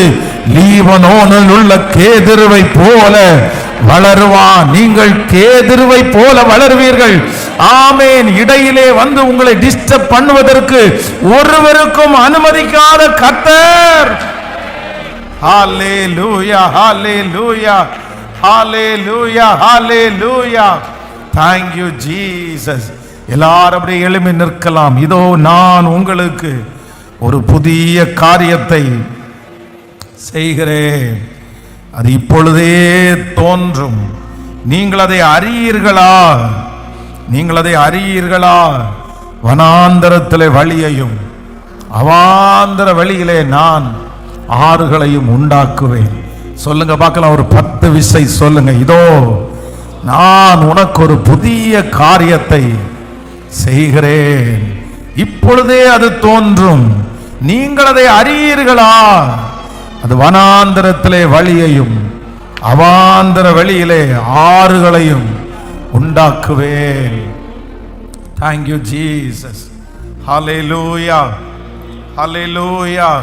லீபனோனில் உள்ள கேதுருவை போல வளருவான். நீங்கள் கேதுருவை போல வளருவீர்கள். ஆமேன். இடையிலே வந்து உங்களை டிஸ்டர்ப் பண்ணுவதற்கு ஒருவருக்கும் அனுமதிக்காத கர்த்தர். ஹalleluya, hallelujah, hallelujah, hallelujah. Thank you Jesus. எல்லாரும் அப்படியே எழும்பி நிற்கலாம். இதோ நான் உங்களுக்கு ஒரு புதிய காரியத்தை செய்கிறேன், அது இப்பொழுதே தோன்றும். நீங்கள் அதை அறியீர்களா? நீங்கள் அதை அறியீர்களா? வனாந்தரத்திலே வழியையும் அவாந்தர வழியிலே நான் ஆறுகளையும் உண்டாக்குவேன். சொல்லுங்க பார்க்கலாம், ஒரு 10 விசை சொல்லுங்க. இதோ நான் உனக்கு ஒரு புதிய காரியத்தை செய்கிறேன், இப்பொழுதே அது தோன்றும். நீங்கள் அதை அறியீர்களா? அது வனாந்தரத்திலே வழியையும் அவாந்தர வழியிலே ஆறுகளையும் உண்டாக்குவேன். Thank you Jesus. Hallelujah, hallelujah.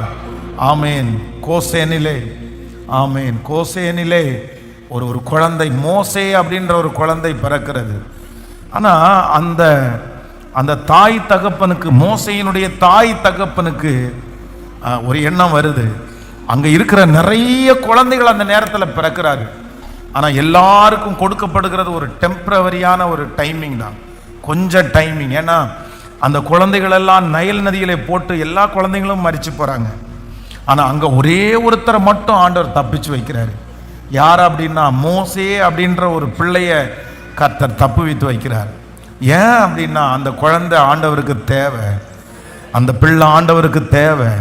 ஆமேன். கோசேனிலே, ஆமேன், கோசேனிலே ஒரு குழந்தை மோசே அப்படின்ற ஒரு குழந்தை பிறக்கிறது. ஆனா அந்த தாய் தகப்பனுக்கு, மோசேயினுடைய தாய் தகப்பனுக்கு ஒரு எண்ணம் வருது. அங்க இருக்கிற நிறைய குழந்தைகள் அந்த நேரத்தில் பிறக்கிறாரு. ஆனா எல்லாருக்கும் கொடுக்கப்படுகிறது ஒரு டெம்பரவரியான ஒரு டைமிங் தான், கொஞ்சம் டைமிங். ஏன்னா அந்த குழந்தைகள் எல்லாம் நைல் நதியிலே போட்டு எல்லா குழந்தைகளும் மரிச்சு போறாங்க. ஆனா அங்க ஒரே ஒருத்தரை மட்டும் ஆண்டவர் தப்பிச்சு வைக்கிறாரு. யார் அப்படின்னா மோசே அப்படின்ற ஒரு பிள்ளைய கர்த்தர் தப்பு வைத்து வைக்கிறார். ஏன் அப்படின்னா அந்த குழந்தை ஆண்டவருக்கு தேவை, அந்த பிள்ளை ஆண்டவருக்கு தேவை.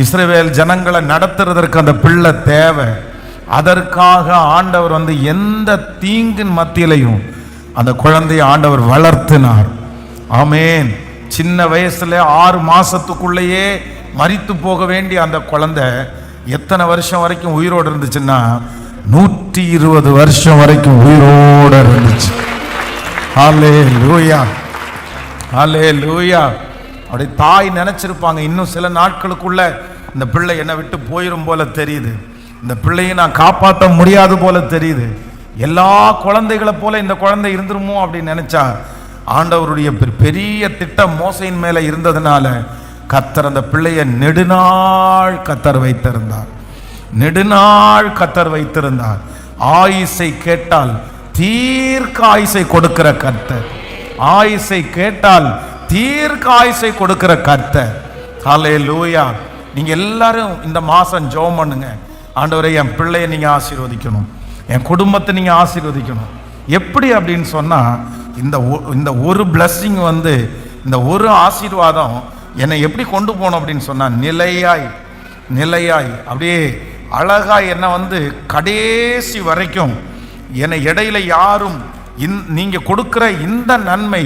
இஸ்ரவேல் ஜனங்களை நடத்துறதற்கு அந்த பிள்ளை தேவை. அதற்காக ஆண்டவர் வந்து எந்த தீங்கின் மத்தியிலையும் அந்த குழந்தையை ஆண்டவர் வளர்த்தினார். ஆமேன். சின்ன வயசுல 6 மாசத்துக்குள்ளேயே மரித்து போக வேண்டிய அந்த குழந்தை எத்தனை வருஷம் வரைக்கும் உயிரோடு இருந்துச்சுன்னா 120 வருஷம் வரைக்கும் உயிரோடு இருந்துச்சு. ஹல்லேலூயா, ஹல்லேலூயா. அப்படி தாய் நினைச்சிருப்பாங்க, இன்னும் சில நாட்களுக்குள்ள இந்த பிள்ளை என்னை விட்டு போயிடும் போல தெரியுது, இந்த பிள்ளையை நான் காப்பாற்ற முடியாது போல தெரியுது, எல்லா குழந்தைகளை போல இந்த குழந்தை இருந்துருமோ அப்படின்னு நினைச்சா, ஆண்டவருடைய பெரிய திட்டம் மோசையின் மேல இருந்ததுனால கர்த்தர் அந்த பிள்ளையை நெடுநாள் கர்த்தர் வைத்திருந்தார், நெடுநாள் கர்த்தர் வைத்திருந்தார். ஆயுசை கேட்டால் தீர்க்க ஆயுசை கொடுக்கிற கர்த்தர், ஆயுசை கேட்டால் தீர்க்க ஆயுசை கொடுக்கிற கர்த்தர். ஹல்லேலூயா. நீங்க எல்லாரும் இந்த மாசம் ஜெபம் பண்ணுங்க, ஆண்டவரே என் பிள்ளையை நீங்க ஆசீர்வதிக்கணும், என் குடும்பத்தை நீங்க ஆசீர்வதிக்கணும். எப்படி அப்படின்னு சொன்னா, இந்த ஒரு பிளஸ்ஸிங் வந்து, இந்த ஒரு ஆசீர்வாதம் என்னை எப்படி கொண்டு போகணும் அப்படின்னு சொன்னா, நிலையாய் நிலையாய் அப்படியே அழகாய் என்னை வந்து கடைசி வரைக்கும் என்னை இடையில யாரும் நீங்க கொடுக்கிற இந்த நன்மை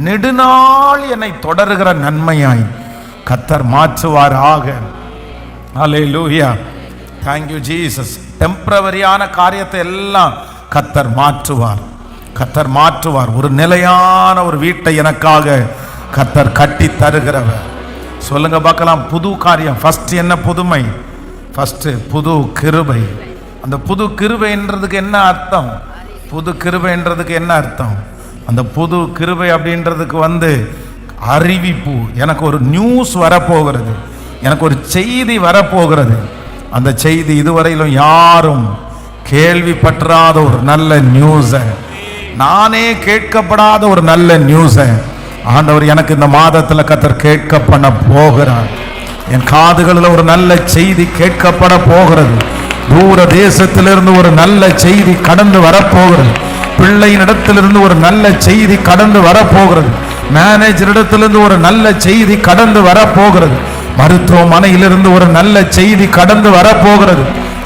நெடுநாள் என்னை தொடருகிற நன்மையாய் கர்த்தர் மாற்றுவாராக. ஹல்லேலூயா. Thank you Jesus. டெம்பரவரியான காரியத்தை எல்லாம் கர்த்தர் மாற்றுவார், கர்த்தர் மாற்றுவார். ஒரு நிலையான ஒரு வீட்டை எனக்காக கர்த்தர் கட்டி தருகிறவர். சொல்லுங்க பார்க்கலாம், புது காரியம். ஃபர்ஸ்ட் என்ன புதுமை? ஃபர்ஸ்ட் புது கிருபை. அந்த புது கிருபைன்றதுக்கு என்ன அர்த்தம்? புது கிருபைன்றதுக்கு என்ன அர்த்தம்? அந்த புது கிருபை அப்படின்றதுக்கு வந்து அறிவிப்பு. எனக்கு ஒரு நியூஸ் வரப்போகிறது, எனக்கு ஒரு செய்தி வரப்போகிறது. அந்த செய்தி இதுவரையிலும் யாரும் கேள்விப்படாத ஒரு நல்ல நியூஸை, நானே கேட்கப்படாத ஒரு நல்ல நியூஸை ஆண்டவர் எனக்கு இந்த மாதத்தில் கர்த்தர் கேட்க பண்ண போகிறார். என் காதுகளில் ஒரு நல்ல செய்தி கேட்கப்பட போகிறது. தூர தேசத்திலிருந்து ஒரு நல்ல செய்தி கடந்து வரப்போகிறது. பிள்ளையினிடத்திலிருந்து ஒரு நல்ல செய்தி கடந்து வரப்போகிறது. மேனேஜரிடத்திலிருந்து ஒரு நல்ல செய்தி கடந்து வரப்போகிறது. மருத்துவமனையிலிருந்து ஒரு நல்ல செய்தி கடந்து வரப்போகிறது.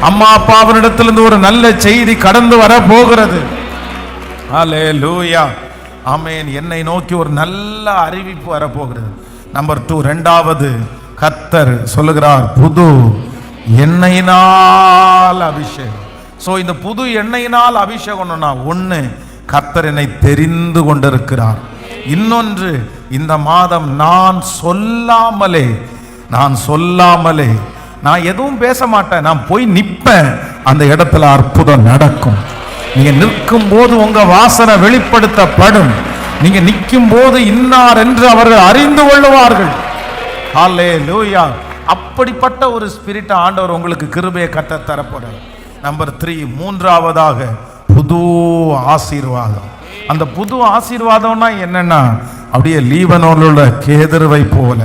அம்மா அப்பாவினிடத்திலிருந்து ஒரு நல்ல செய்தி கடந்து வரப்போகிறது. ஹல்லேலூயா, ஆமென். என்னை நோக்கி ஒரு நல்ல அறிவிப்பு வரப்போகிறது. நம்பர் 2, இரண்டாவது, கர்த்தர் சொல்லுகிறார், புது எண்ணெயினால் அபிஷேகம். சோ இந்த புது எண்ணெயினால் அபிஷேகம்னா, ஒன்று, கர்த்தர் என்னை தெரிந்து கொண்டிருக்கிறார். இன்னொன்று, இந்த மாதம் நான் சொல்லாமலே நான் எதுவும் பேச மாட்டேன், நான் போய் நிற்பேன், அந்த இடத்துல அற்புதம் நடக்கும். நீங்க நிற்கும் போது உங்க வாசனை வெளிப்படுத்தப்படும். நீங்க நிற்கும் போது இன்னார் என்று அவர்கள் அறிந்து கொள்ளுவார்கள். ஹல்லேலூயா. அப்படிப்பட்ட ஒரு ஸ்பிரிட் ஆண்டவர் உங்களுக்கு கிருபையை கட்ட தரப்போறார். நம்பர் 3, மூன்றாவதாக, புது ஆசீர்வாதம். அந்த புது ஆசீர்வாதம்னா என்னன்னா, அப்படியே லீபனோனுள்ள கேதுருவை போல,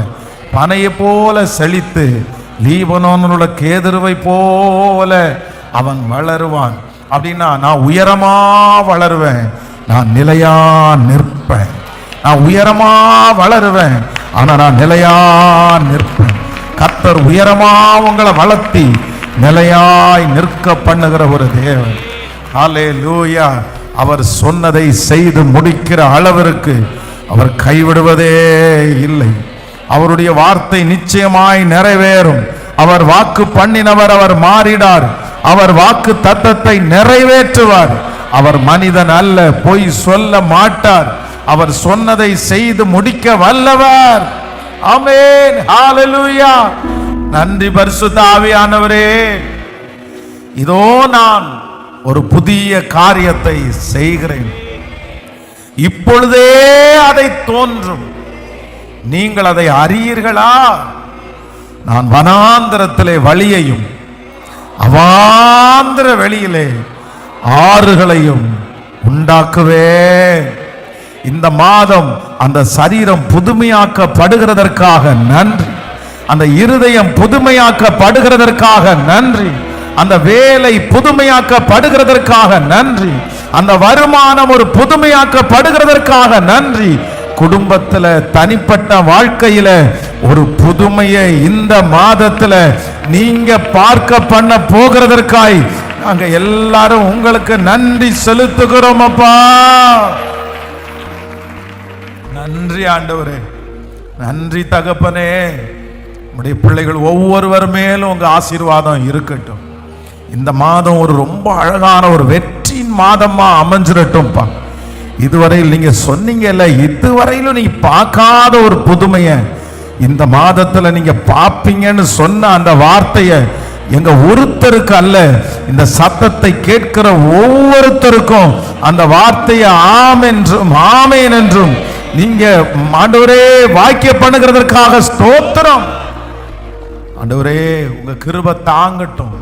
பனையை போல செழித்து, லீபனோனுள்ள கேதுருவை போல அவன் வளருவான். அப்படின்னா, நான் உயரமா வளருவேன், நான் நிலையா நிற்பேன். நான் உயரமா வளருவேன், ஆனா நான் நிலையா நிற்பேன். கர்த்தர் உயரமா உங்களை வளர்த்தி நிலையாய் நிற்க பண்ணுகிற ஒரு தேவன். ஹல்லேலூயா. அவர் சொன்னதை செய்து முடிக்கிற அளவிற்கு அவர் கைவிடுவதே இல்லை. அவருடைய வார்த்தை நிச்சயமாய் நிறைவேறும். அவர் வாக்கு பண்ணினவர், அவர் மாறிடார். அவர் வாக்கு தத்தத்தை நிறைவேற்றுவார். அவர் மனிதன் அல்ல, பொய் சொல்ல மாட்டார். அவர் சொன்னதை செய்து முடிக்க வல்லவர். ஆமென், ஹல்லேலூயா. நன்றி பரிசுத்த ஆவியானவரே. இதோ நான் ஒரு புதிய காரியத்தை செய்கிறேன், இப்பொழுதே அதை தோன்றும், நீங்கள் அதை அறியீர்களா? நான் வனாந்திரத்திலே வழியையும் அவாந்திர வெளியிலே ஆறுகளையும் உண்டாக்குவேன். இந்த மாதம் அந்த சரீரம் புதுமையாக்கப்படுகிறதற்காக நன்றி. அந்த இருதயம் புதுமையாக்கப்படுகிறதற்காக நன்றி. அந்த வேலை புதுமையாக்கப்படுகிறதற்காக நன்றி. அந்த வருமானம் ஒரு புதுமையாக்கப்படுகிறதற்காக நன்றி. குடும்பத்துல, தனிப்பட்ட வாழ்க்கையில ஒரு புதுமையை இந்த மாதத்துல நீங்க பார்க்க பண்ண போகிறதற்காய் நாங்க எல்லாரும் உங்களுக்கு நன்றி செலுத்துகிறோம் அப்பா. நன்றி ஆண்டவரே, நன்றி தகப்பனே. நம்முடைய பிள்ளைகள் ஒவ்வொருவர் மேலும் உங்க ஆசீர்வாதம் இருக்கட்டும். இந்த மாதம் ஒரு ரொம்ப அழகான ஒரு வெற்றியின் மாதமா அமைஞ்சிடட்டும்பா. இதுவரையில் நீங்க சொன்னீங்கல்ல, இதுவரையிலும் நீ பார்க்காத ஒரு புதுமையை இந்த மாதத்துல நீங்க பார்ப்பீங்கன்னு சொன்ன அந்த வார்த்தையை எங்க ஒருத்தருக்கு அல்ல, இந்த சத்தத்தை கேட்கிற ஒவ்வொருத்தருக்கும் அந்த வார்த்தையை ஆம் என்றும் ஆமேன் என்றும் நீங்க ஆண்டவரே வாக்கிய பண்ணுகிறதற்காக ஸ்தோத்திரம். ஆண்டவரே, உங்க கிருபை தாங்கட்டும்.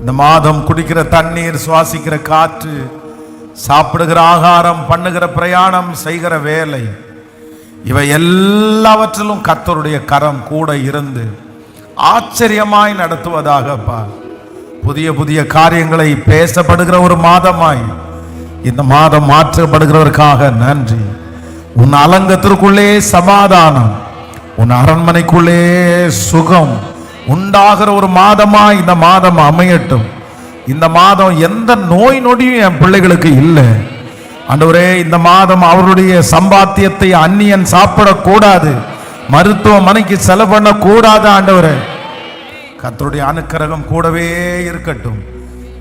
இந்த மாதம் குடிக்கிற தண்ணீர், சுவாசிக்கிற காற்று, சாப்பிடுகிற ஆகாரம், பண்ணுகிற பிரயாணம், செய்கிற வேலை, இவை எல்லாவற்றிலும் கர்த்தருடைய கரம் கூட இருந்து ஆச்சரியமாய் நடத்துவதாகப்பா. புதிய புதிய காரியங்களை பேசப்படுகிற ஒரு மாதமாய் இந்த மாதம் மாற்றப்படுகிறதற்காக நன்றி. உன் அலங்கத்திற்குள்ளே சமாதானம், உன் அரண்மனைக்குள்ளே சுகம் உண்டாகிற ஒரு மாதமாய் இந்த மாதம் அமையட்டும். இந்த மாதம் எந்த நோய் நொடியும் என் பிள்ளைகளுக்கு இல்லை ஆண்டவரே. இந்த மாதம் அவருடைய சம்பாத்தியத்தை அந்நியன் சாப்பிடக்கூடாது, மருத்துவமனைக்கு செலவு பண்ண கூடாது ஆண்டவரே. கர்த்தருடைய அனுக்கிரகம் கூடவே இருக்கட்டும்.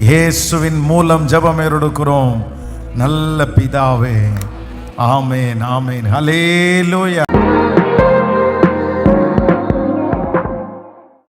இயேசுவின் மூலம் ஜெபம் எடுக்கிறோம் நல்ல பிதாவே. ஆமென், ஆமென், ஹல்லேலூயா.